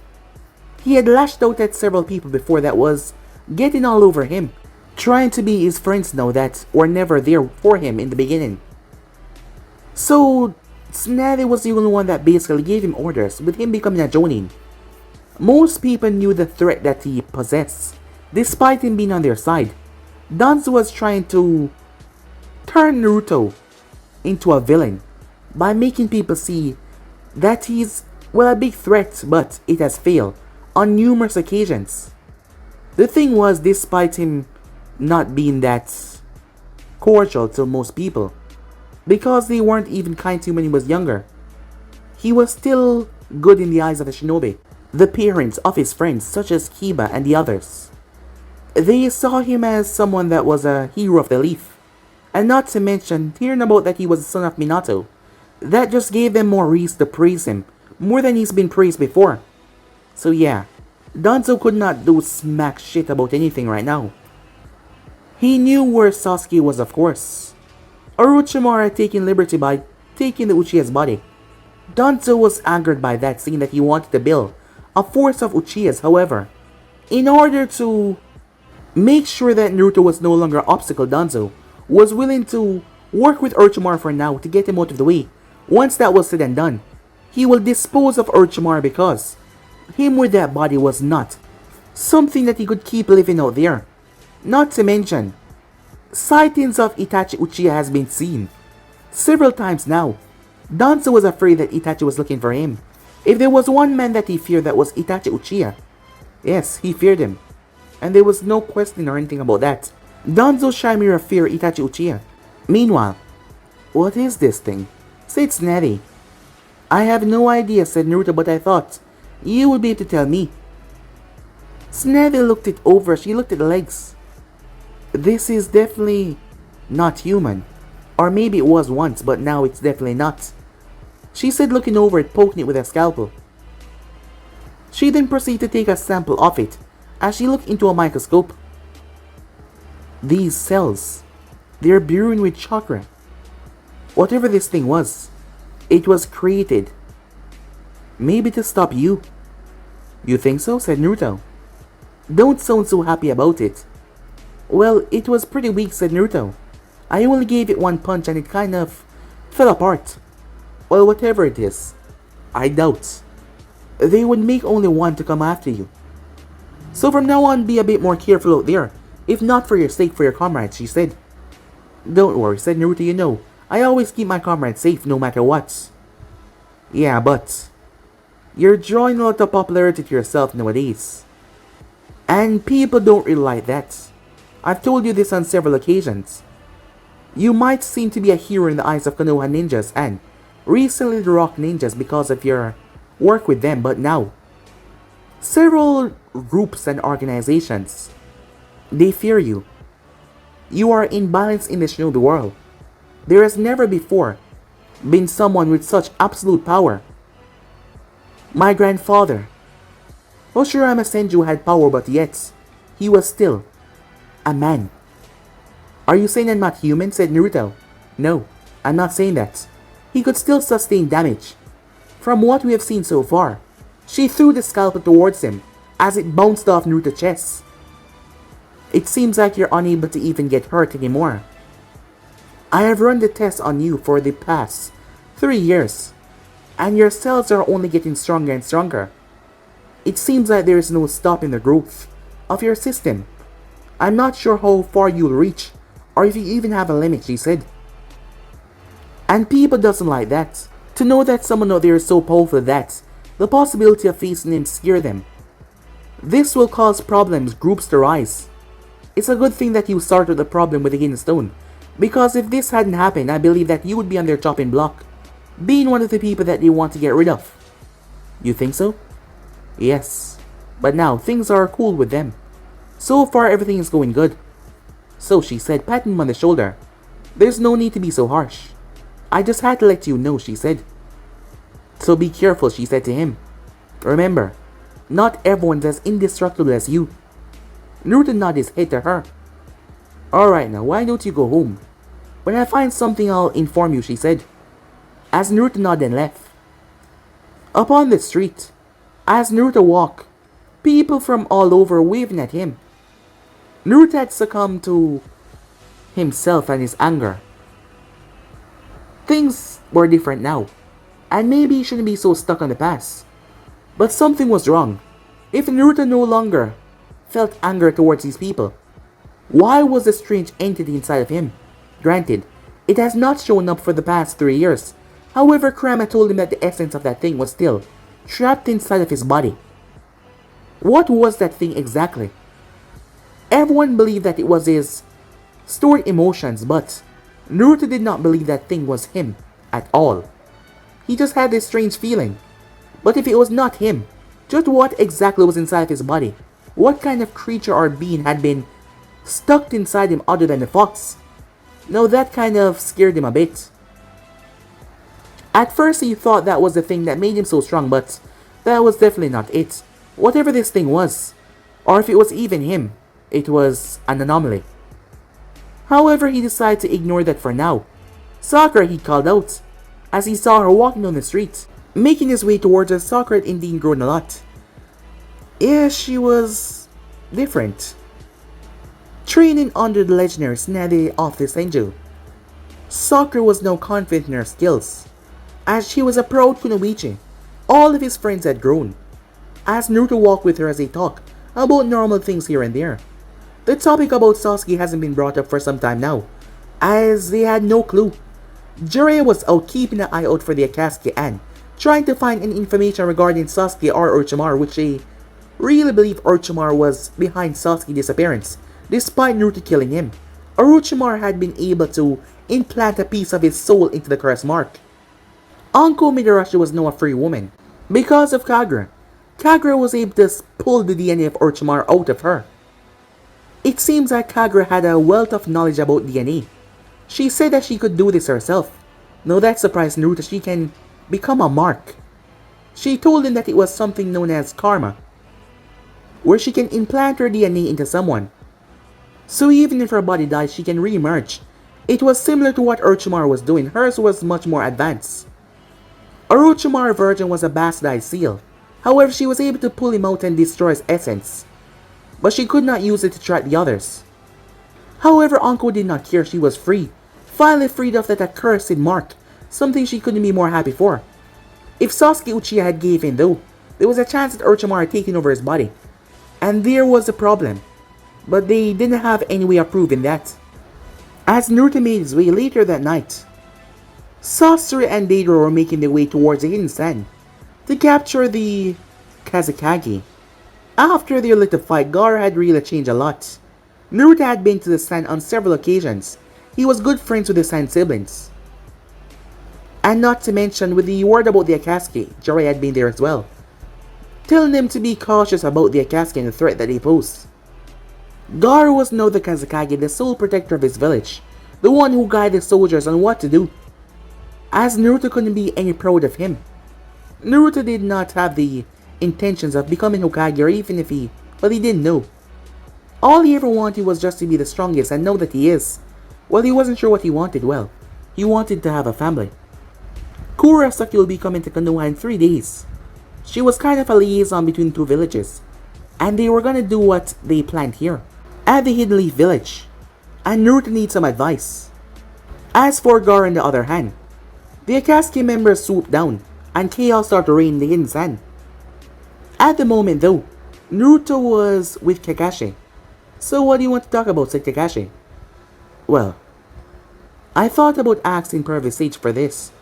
He had lashed out at several people before that was getting all over him, trying to be his friends now that were never there for him in the beginning. So, Tsunade was the only one that basically gave him orders, with him becoming a Jonin. Most people knew the threat that he possessed, despite him being on their side. Danzo was trying to turn Naruto into a villain by making people see that he's, well, a big threat, but it has failed on numerous occasions. The thing was, despite him not being that cordial to most people, because they weren't even kind to him when he was younger, he was still good in the eyes of the shinobi, the parents of his friends such as Kiba and the others. They saw him as someone that was a hero of the leaf, and not to mention hearing about that he was the son of Minato. That just gave them more reason to praise him, more than he's been praised before. So yeah, Danzo could not do smack shit about anything right now. He knew where Sasuke was, of course. Orochimaru had taken liberty by taking the Uchiha's body. Danzo was angered by that, seeing that he wanted to build a force of Uchihas. However, in order to make sure that Naruto was no longer an obstacle, Danzo was willing to work with Orochimaru for now to get him out of the way. Once that was said and done, he will dispose of Orochimaru because him with that body was not something that he could keep living out there. Not to mention, sightings of Itachi Uchiha has been seen several times now. Danzo was afraid that Itachi was looking for him. If there was one man that he feared, that was Itachi Uchiha. Yes, he feared him, and there was no question or anything about that. Danzo Shimura feared Itachi Uchiha. Meanwhile, what is this thing? Said Tsunade. I have no idea, said Naruto, but I thought you would be able to tell me. Tsunade looked it over. She looked at the legs. This is definitely not human. Or maybe it was once, but now it's definitely not. She said, looking over it, poking it with a scalpel. She then proceeded to take a sample of it as she looked into a microscope. These cells, they're brewing with chakra. Whatever this thing was, it was created. Maybe to stop you. You think so? Said Naruto. Don't sound so happy about it. Well, it was pretty weak, said Naruto. I only gave it one punch and it kind of fell apart. Well, whatever it is, I doubt. They would make only one to come after you. So from now on, be a bit more careful out there. If not for your sake, for your comrades, she said. Don't worry, said Naruto, you know, I always keep my comrades safe no matter what. Yeah, but you're drawing a lot of popularity to yourself nowadays. And people don't really like that. I've told you this on several occasions. You might seem to be a hero in the eyes of Konoha ninjas and recently the Rock ninjas because of your work with them, but now several groups and organizations, they fear you. You are imbalanced in the shinobi world. There has never before been someone with such absolute power. My grandfather, Hoshirama Senju, had power, but yet he was still a man. Are you saying I'm not human? Said Naruto. No, I'm not saying that. He could still sustain damage. From what we have seen so far, she threw the scalpel towards him as it bounced off Naruto's chest. It seems like you're unable to even get hurt anymore. I have run the test on you for the past 3 years, and your cells are only getting stronger and stronger. It seems like there is no stopping the growth of your system. I'm not sure how far you'll reach, or if you even have a limit, she said. And people doesn't like that. To know that someone out there is so powerful that the possibility of facing him scare them. This will cause problems, groups to rise. It's a good thing that you started the problem with the hidden stone, because if this hadn't happened, I believe that you would be on their chopping block, being one of the people that they want to get rid of. You think so? Yes, but now things are cool with them. So far everything is going good. So she said, patting him on the shoulder. There's no need to be so harsh. I just had to let you know, she said. So be careful, she said to him. Remember, not everyone's as indestructible as you. Naruto nodded his head to her. Alright now, why don't you go home? When I find something I'll inform you, she said. As Naruto nodded and left. Upon the street, as Naruto walked, people from all over were waving at him. Naruto had succumbed to himself and his anger. Things were different now, and maybe he shouldn't be so stuck on the past. But something was wrong. If Naruto no longer felt anger towards these people, why was the strange entity inside of him? Granted, it has not shown up for the past 3 years. However, Kurama told him that the essence of that thing was still trapped inside of his body. What was that thing exactly? Everyone believed that it was his stored emotions, but Naruto did not believe that thing was him at all. He just had this strange feeling. But if it was not him, just what exactly was inside his body? What kind of creature or being had been stuck inside him other than the fox? Now that kind of scared him a bit. At first he thought that was the thing that made him so strong, but that was definitely not it. Whatever this thing was, or if it was even him, it was an anomaly. However, he decided to ignore that for now. Sakura, he called out, as he saw her walking down the street. Making his way towards her, Sakura had indeed grown a lot. Yeah, she was different. Training under the legendary Tsunade of the Senju, Sakura was now confident in her skills. As she was a proud kunoichi, all of his friends had grown. As Naruto walked with her as they talked about normal things here and there. The topic about Sasuke hasn't been brought up for some time now, as they had no clue. Jiraiya was out keeping an eye out for the Akatsuki and trying to find any information regarding Sasuke or Orochimaru, which they really believe Orochimaru was behind Sasuke's disappearance, despite Naruto killing him. Orochimaru had been able to implant a piece of his soul into the cursed mark. Anko Midarashi was now a free woman. Because of Kagura, Kagura was able to pull the DNA of Orochimaru out of her. It seems like Kagura had a wealth of knowledge about DNA. She said that she could do this herself. Now that surprised Naruto. She can become a mark. She told him that it was something known as karma, where she can implant her DNA into someone. So even if her body dies, she can re-emerge. It was similar to what Orochimaru was doing, hers was much more advanced. Orochimaru's version was a bastardized seal. However, she was able to pull him out and destroy his essence, but she could not use it to trap the others. However, Anko did not care, she was free. Finally freed of that accursed mark, something she couldn't be more happy for. If Sasuke Uchiha had gave in though, there was a chance that Orochimaru had taken over his body. And there was a problem. But they didn't have any way of proving that. As Naruto made his way later that night, Sasori and Deidara were making their way towards the Hidden Sand to capture the Kazekage. After their little fight, Gara had really changed a lot. Naruto had been to the sand on several occasions. He was good friends with the Sand siblings. And not to mention, with the word about the Akatsuki, Jiraiya had been there as well, telling them to be cautious about the Akatsuki and the threat that they pose. Gara was now the Kazekage, the sole protector of his village, the one who guided the soldiers on what to do. As Naruto couldn't be any proud of him. Naruto did not have the intentions of becoming Hokage, or even if he didn't know. All he ever wanted was just to be the strongest and know that he is. Well, he wasn't sure what he wanted. Well, he wanted to have a family. Kurosaki will be coming to Konoha in 3 days. She was kind of a liaison between two villages, and they were gonna do what they planned here, at the Hidden Leaf village, and Naruto needs some advice. As for Gara on the other hand, the Akatsuki members swooped down, and chaos started to reign in the Hidden Sand. At the moment though, Naruto was with Kakashi. So what do you want to talk about, said Kakashi? Well, I thought about asking Private Sage for this,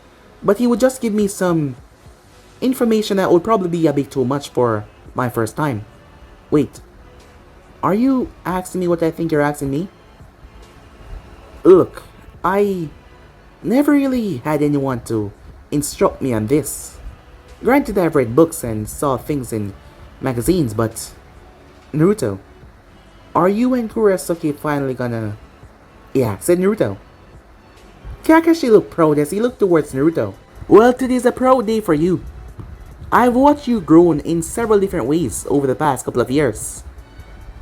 but he would just give me some information that would probably be a bit too much for my first time. Wait, are you asking me what I think you're asking me? Look, I never really had anyone to instruct me on this. Granted, I've read books and saw things in magazines, but Naruto, are you and Kurosaki finally gonna... Yeah, said Naruto. Kakashi looked proud as he looked towards Naruto. Well, today's a proud day for you. I've watched you grow in several different ways over the past couple of years.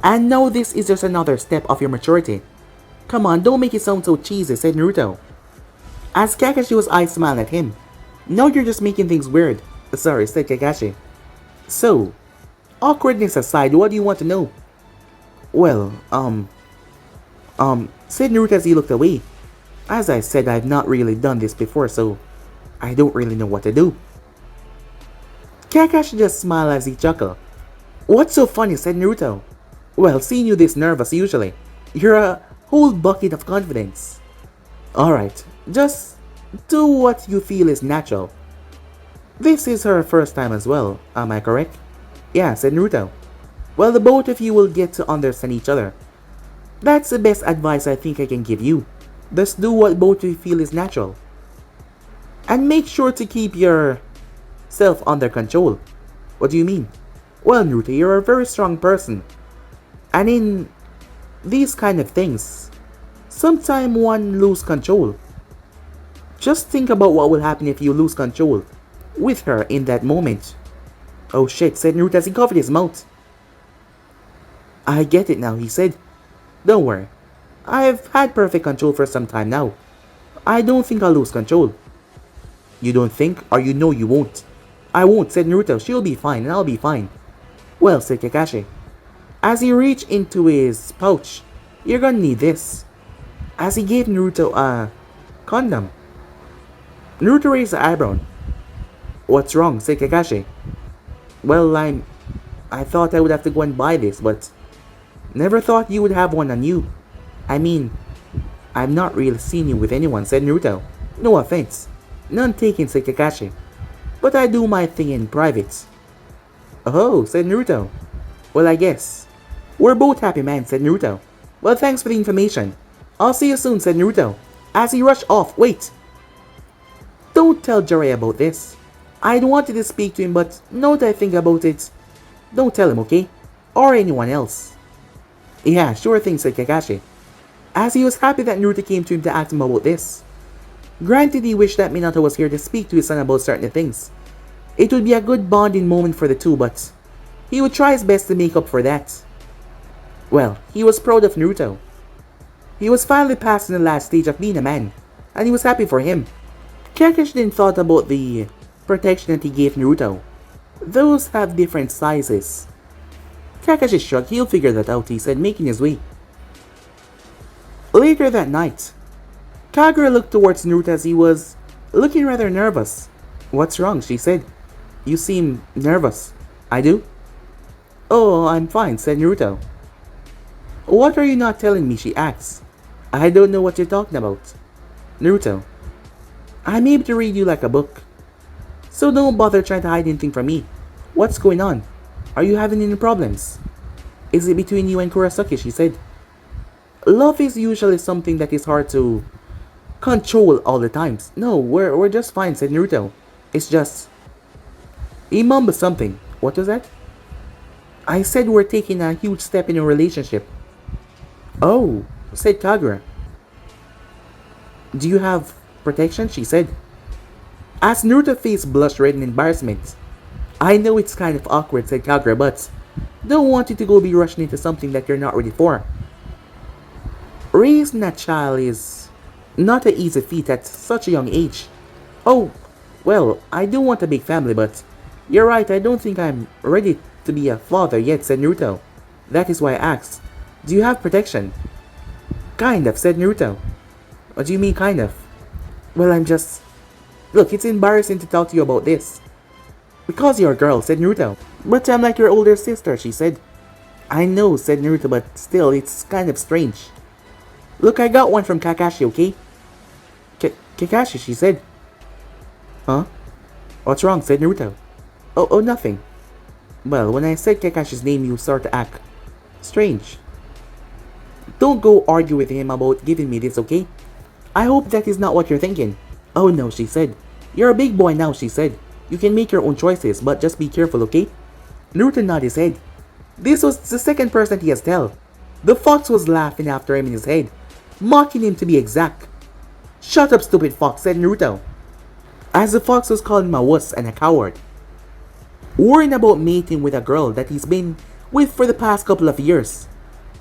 And now this is just another step of your maturity. Come on, don't make it sound so cheesy, said Naruto. As Kakashi's eyes smiled at him. Now you're just making things weird. Sorry, said Kakashi. So, awkwardness aside, what do you want to know? Well, said Naruto as he looked away. As I said, I've not really done this before, so I don't really know what to do. Kakashi just smiled as he chuckled. What's so funny, said Naruto. Well, seeing you this nervous usually, you're a whole bucket of confidence. Alright, just do what you feel is natural. This is her first time as well, am I correct? Yeah, said Naruto. Well, the both of you will get to understand each other. That's the best advice I think I can give you. Just do what both of you feel is natural. And make sure to keep yourself under control. What do you mean? Well, Naruto, you're a very strong person. And in these kind of things, sometimes one lose control. Just think about what will happen if you lose control with her in that moment. Oh shit, said Naruto as he covered his mouth. I get it now, he said. Don't worry. I've had perfect control for some time now. I don't think I'll lose control. You don't think, or you know you won't? I won't, said Naruto. She'll be fine, and I'll be fine. Well, said Kakashi. As he reached into his pouch, you're gonna need this. As he gave Naruto a condom. Naruto raised an eyebrow. What's wrong, said Kakashi. Well, I thought I would have to go and buy this, but never thought you would have one on you. I mean, I've not really seen you with anyone, said Naruto. No offense. None taken, said Kakashi. But I do my thing in private. Oh, said Naruto. Well, I guess. We're both happy man, said Naruto. Well, thanks for the information. I'll see you soon, said Naruto. As he rushed off, wait. Don't tell Jiraiya about this. I'd wanted to speak to him, but now that I think about it, don't tell him, okay? Or anyone else. Yeah, sure thing, said Kakashi. As he was happy that Naruto came to him to ask him about this. Granted, he wished that Minato was here to speak to his son about certain things. It would be a good bonding moment for the two, but he would try his best to make up for that. Well, he was proud of Naruto. He was finally past the last stage of being a man, and he was happy for him. Kakashi then thought about the protection that he gave Naruto. Those have different sizes. Kakashi shrugged. He'll figure that out, he said, making his way. Later that night, Kagura looked towards Naruto as he was looking rather nervous. What's wrong? She said. You seem nervous. I do? Oh, I'm fine, said Naruto. What are you not telling me? She asked. I don't know what you're talking about. Naruto, I'm able to read you like a book. So don't bother trying to hide anything from me. What's going on? Are you having any problems? Is it between you and Kurosaki? She said. Love is usually something that is hard to control all the times. No, we're just fine, said Naruto. It's just... He mumbled something. What was that? I said we're taking a huge step in a relationship. Oh, said Kagura. Do you have protection? She said. As Naruto's face blushed red in embarrassment. I know it's kind of awkward, said Kagura, but don't want you to go be rushing into something that you're not ready for. Raising a child is not an easy feat at such a young age. Oh, well, I do want a big family, but you're right, I don't think I'm ready to be a father yet, said Naruto. That is why I asked. Do you have protection? Kind of, said Naruto. What do you mean, kind of? Well, I'm just... Look, it's embarrassing to talk to you about this. Because you're a girl, said Naruto. But I'm like your older sister, she said. I know, said Naruto, but still, it's kind of strange. Look, I got one from Kakashi, okay? Kakashi, she said. Huh? What's wrong, said Naruto. Oh, nothing. Well, when I said Kakashi's name, you start to act strange. Don't go argue with him about giving me this, okay? I hope that is not what you're thinking. Oh no, she said. You're a big boy now, she said. You can make your own choices, but just be careful, okay? Naruto nodded his head. This was the second person he has told. The fox was laughing after him in his head, mocking him to be exact. Shut up, stupid fox, said Naruto, as the fox was calling him a wuss and a coward. Worrying about mating with a girl that he's been with for the past couple of years.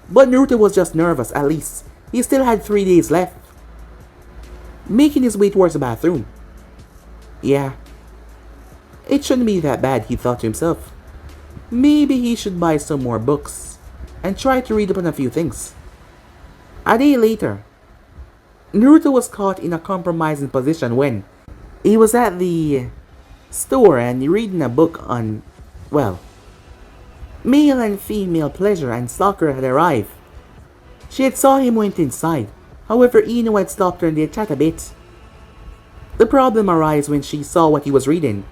But Naruto was just nervous, at least. He still had 3 days left. Making his way towards the bathroom. Yeah. It shouldn't be that bad, he thought to himself. Maybe he should buy some more books and try to read up on a few things. A day later, Naruto was caught in a compromising position when he was at the store and reading a book on, well, male and female pleasure, and Sakura had arrived. She had saw him went inside. However, Ino had stopped her and they had chat a bit. The problem arose when she saw what he was reading.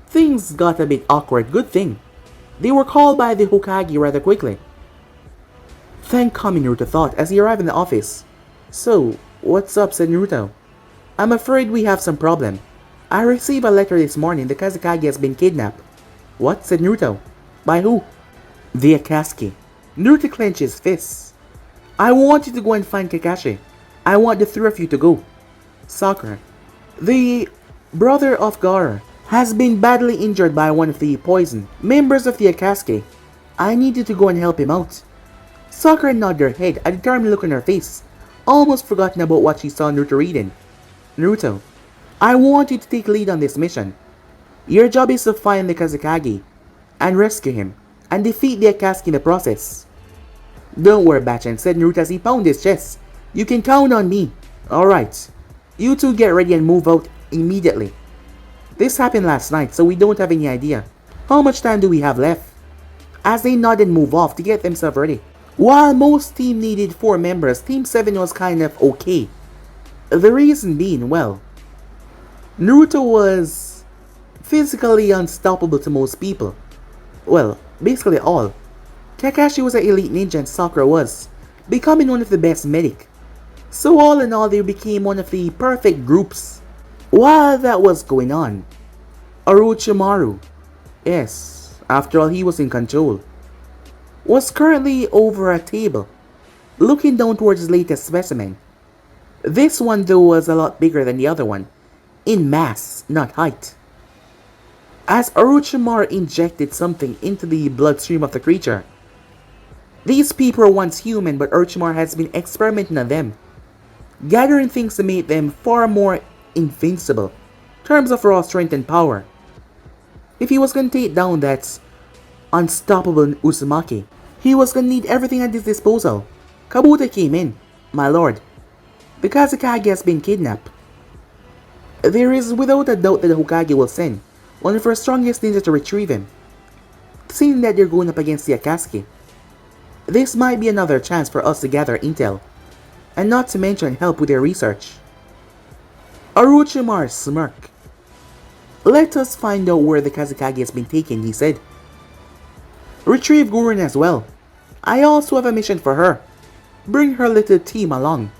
Things got a bit awkward. Good thing they were called by the Hokage rather quickly. Thank God, Naruto thought as he arrived in the office. So, what's up, said Naruto. I'm afraid we have some problem. I received a letter this morning. The Kazekage has been kidnapped. What? Said Naruto. By who? The Akatsuki. Naruto clenched his fists. I want you to go and find Kakashi. I want the three of you to go. Sakura. The brother of Gara has been badly injured by one of the poison members of the Akatsuki. I need you to go and help him out. Sakura nodded her head, a determined look on her face, almost forgotten about what she saw Naruto reading. Naruto, I want you to take lead on this mission. Your job is to find the Kazekage and rescue him, and defeat the Akatsuki in the process. Don't worry, Bachan, said Naruto as he pounded his chest. You can count on me. Alright. You two get ready and move out immediately. This happened last night, so we don't have any idea. How much time do we have left? As they nod and move off to get themselves ready. While most team needed 4 members, Team 7 was kind of okay. The reason being, well, Naruto was physically unstoppable to most people. Well, basically all. Kakashi was an elite ninja and Sakura was becoming one of the best medic. So all in all, they became one of the perfect groups. While that was going on, Orochimaru, yes, after all he was in control, was currently over a table, looking down towards his latest specimen. This one though was a lot bigger than the other one, in mass, not height. As Orochimaru injected something into the bloodstream of the creature, These people were once human, but Orochimaru has been experimenting on them, gathering things to make them far more invincible in terms of raw strength and power. If he was going to take down that unstoppable Uzumaki, he was going to need everything at his disposal. Kabuto came in. My lord, the Kazekage has been kidnapped. There is without a doubt that the Hokage will send one of her strongest ninjas to retrieve him. Seeing that they're going up against the Akatsuki, this might be another chance for us to gather intel, and not to mention help with their research. Orochimaru smirked. Let us find out where the Kazekage has been taken, he said. Retrieve Gurren as well. I also have a mission for her. Bring her little team along.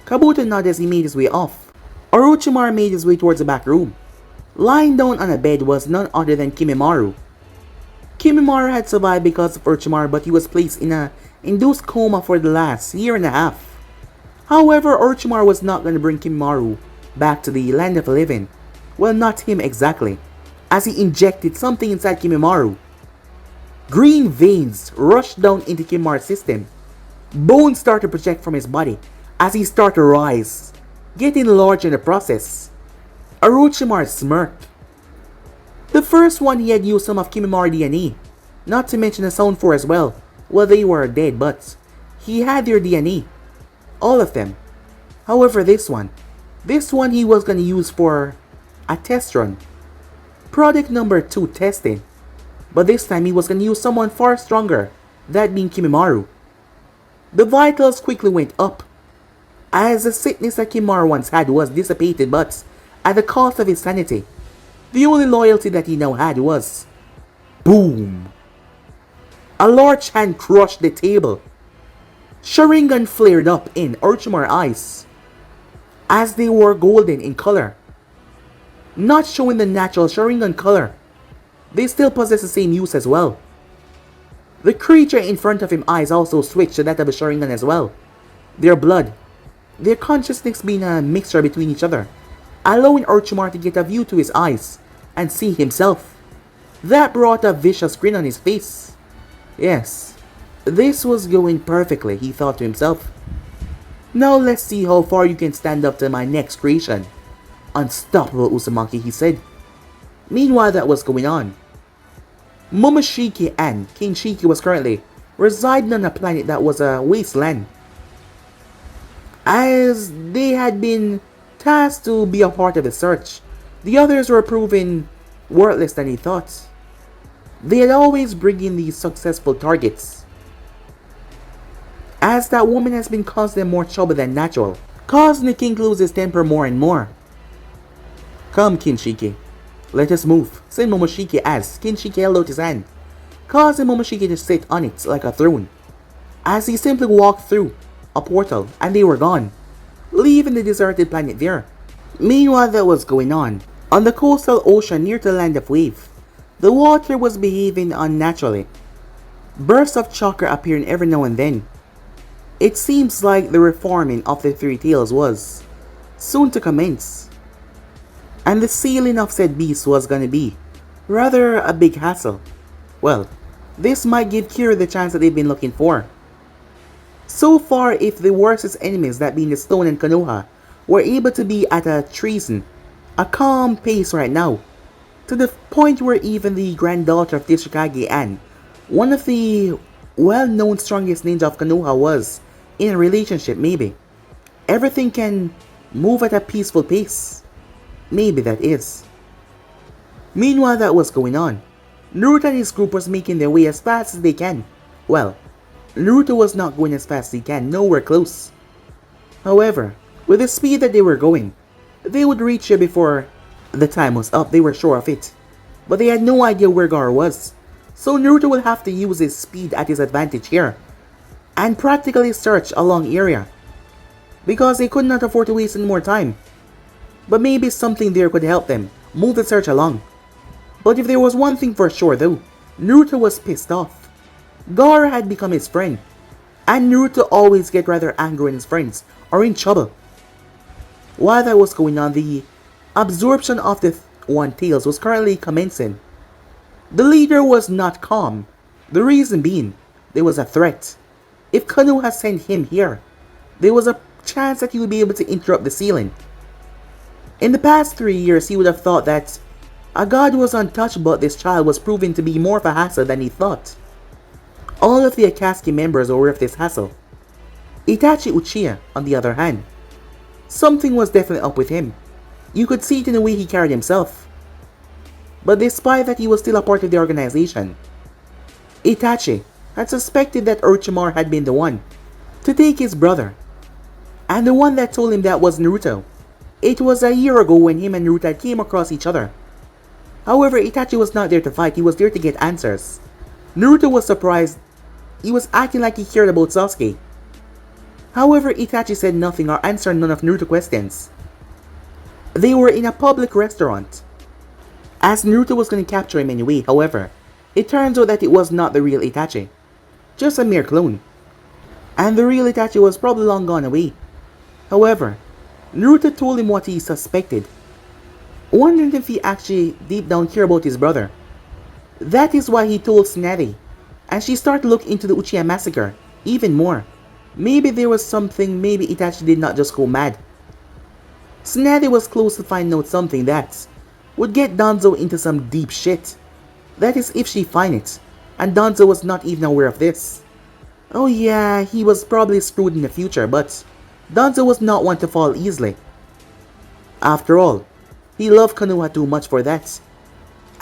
Kabuto nodded as he made his way off. Orochimaru made his way towards the back room. Lying down on a bed was none other than Kimimaro. Kimimaro had survived because of Orochimaru, but he was placed in an induced coma for the last year and a half. However, Orochimaru was not going to bring Kimimaro back to the land of the living. Well, not him exactly, as he injected something inside Kimimaro. Green veins rushed down into Kimimara's system. Bones started to project from his body as he started to rise, getting large in the process. Orochimaru smirked. The first one he had used some of Kimimaro DNA, not to mention the Sound 4 as well. Well, they were dead, but he had their DNA. All of them. However, this one he was going to use for a test run. Product number 2 testing. But this time he was going to use someone far stronger, that being Kimimaro. The vitals quickly went up, as the sickness that Kimimaro once had was dissipated, but at the cost of his sanity. The only loyalty that he now had was boom! A large hand crushed the table. Sharingan flared up in Orochimaru's eyes, as they were golden in color, not showing the natural Sharingan color. They still possess the same use as well. The creature in front of him eyes also switched to that of a Sharingan as well. Their blood, their consciousness being a mixture between each other, allowing Orochimaru to get a view to his eyes and see himself. That brought a vicious grin on his face. Yes, this was going perfectly, he thought to himself. Now let's see how far you can stand up to my next creation. Unstoppable Uzumaki, he said. Meanwhile, that was going on. Momoshiki and King Shiki was currently residing on a planet that was a wasteland, as they had been tasked to be a part of the search. The others were proven worthless than he thought. They had always bring in these successful targets, as that woman has been causing them more trouble than natural, causing the king to lose his temper more and more. Come, Kinshiki, let us move, said Momoshiki as Kinshiki held out his hand, causing Momoshiki to sit on it like a throne, as he simply walked through a portal and they were gone, leaving the deserted planet there. Meanwhile, that was going on the coastal ocean near to the land of Wave. The water was behaving unnaturally, bursts of chakra appearing every now and then. It seems like the reforming of the Three Tails was soon to commence, and the sealing of said beast was gonna be rather a big hassle. Well, this might give Kira the chance that they've been looking for. So far, if the worstest enemies, that being the Stone and Konoha, were able to be at a calm pace right now, to the point where even the granddaughter of Tishikage and one of the well-known strongest ninja of Konoha was in a relationship, maybe everything can move at a peaceful pace. Maybe that is. Meanwhile, that was going on. Naruto and his group was making their way as fast as they can. Well, Naruto was not going as fast as he can, nowhere close. However, with the speed that they were going, they would reach here before the time was up, they were sure of it. But they had no idea where Gara was, so Naruto would have to use his speed at his advantage here, and practically search a long area, because they could not afford to waste any more time. But maybe something there could help them move the search along. But if there was one thing for sure though, Naruto was pissed off. Gara had become his friend, and Naruto always get rather angry when his friends are in trouble. While that was going on, the absorption of the One Tails was currently commencing. The leader was not calm, the reason being, there was a threat. If Konoha sent him here, there was a chance that he would be able to interrupt the sealing. In the past 3 years, he would have thought that a god was untouchable, but this child was proven to be more of a hassle than he thought. All of the Akatsuki members were aware of this hassle. Itachi Uchiha, on the other hand, something was definitely up with him. You could see it in the way he carried himself. But despite that he was still a part of the organization, Itachi had suspected that Orochimaru had been the one to take his brother. And the one that told him that was Naruto. It was a year ago when him and Naruto came across each other. However, Itachi was not there to fight, he was there to get answers. Naruto was surprised. He was acting like he cared about Sasuke. However, Itachi said nothing or answered none of Naruto's questions. They were in a public restaurant, as Naruto was going to capture him anyway. However, it turns out that it was not the real Itachi, just a mere clone. And the real Itachi was probably long gone away. However, Naruto told him what he suspected, wondering if he actually deep down cared about his brother. That is why he told Tsunade, and she started to look into the Uchiha massacre even more. Maybe there was something, maybe Itachi did not just go mad. Tsunade was close to finding out something that would get Danzo into some deep shit. That is if she find it, and Danzo was not even aware of this. Oh yeah, he was probably screwed in the future, but Danzo was not one to fall easily. After all, he loved Konoha too much for that.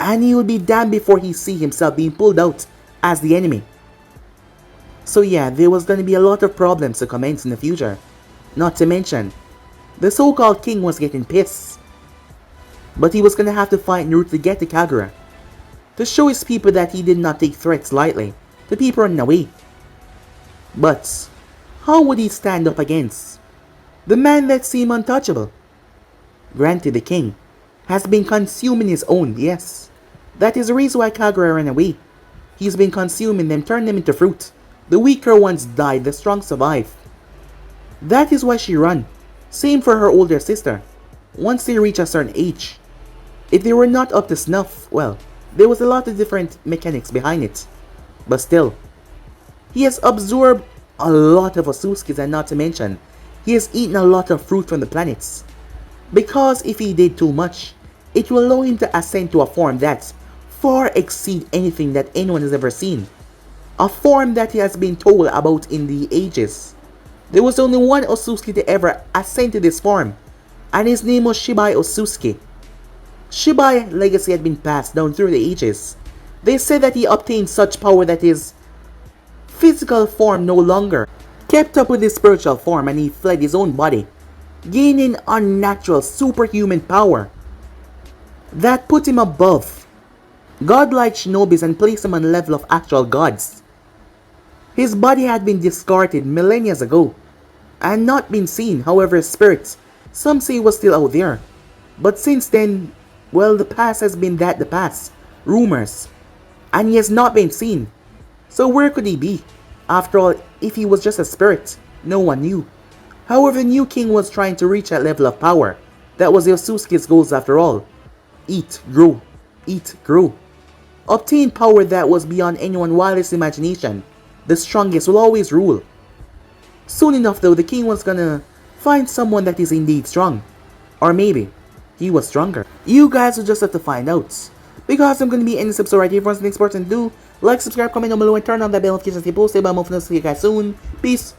And he would be damned before he see himself being pulled out as the enemy. So yeah, there was going to be a lot of problems to commence in the future. Not to mention, the so-called king was getting pissed. But he was going to have to fight Naruto to get to Kagura, to show his people that he did not take threats lightly to people running away. But how would he stand up against the man that seemed untouchable? Granted, the king has been consuming his own, yes. That is the reason why Kagura ran away. He's been consuming them, turning them into fruit. The weaker ones died, the strong survive. That is why she ran. Same for her older sister. Once they reach a certain age, if they were not up to snuff, well, there was a lot of different mechanics behind it. But still, he has absorbed a lot of Otsutsuki's, and not to mention, he has eaten a lot of fruit from the planets. Because if he did too much, it will allow him to ascend to a form that far exceeds anything that anyone has ever seen. A form that he has been told about in the ages. There was only one Otsutsuki to ever ascend to this form, and his name was Shibai Otsutsuki. Shibai's legacy had been passed down through the ages. They said that he obtained such power that his physical form no longer kept up with his spiritual form, and he fled his own body, gaining unnatural superhuman power that put him above godlike shinobis and placed him on the level of actual gods. His body had been discarded millennia ago and not been seen. However, his spirit, some say, was still out there. But since then, well, the past has been that the past. Rumors. And he has not been seen. So where could he be? After all, if he was just a spirit, no one knew. However, the new king was trying to reach that level of power. That was Otsutsuki's goals after all. Eat, grow. Eat, grow. Obtain power that was beyond anyone's wildest imagination. The strongest will always rule. Soon enough though, the king was gonna find someone that is indeed strong. Or maybe he was stronger. You guys will just have to find out. Because I'm gonna be ending this episode right here. For the next person, do like, subscribe, comment down below, and turn on that bell notification to stay posted. But I'm hoping to see you guys soon. Peace.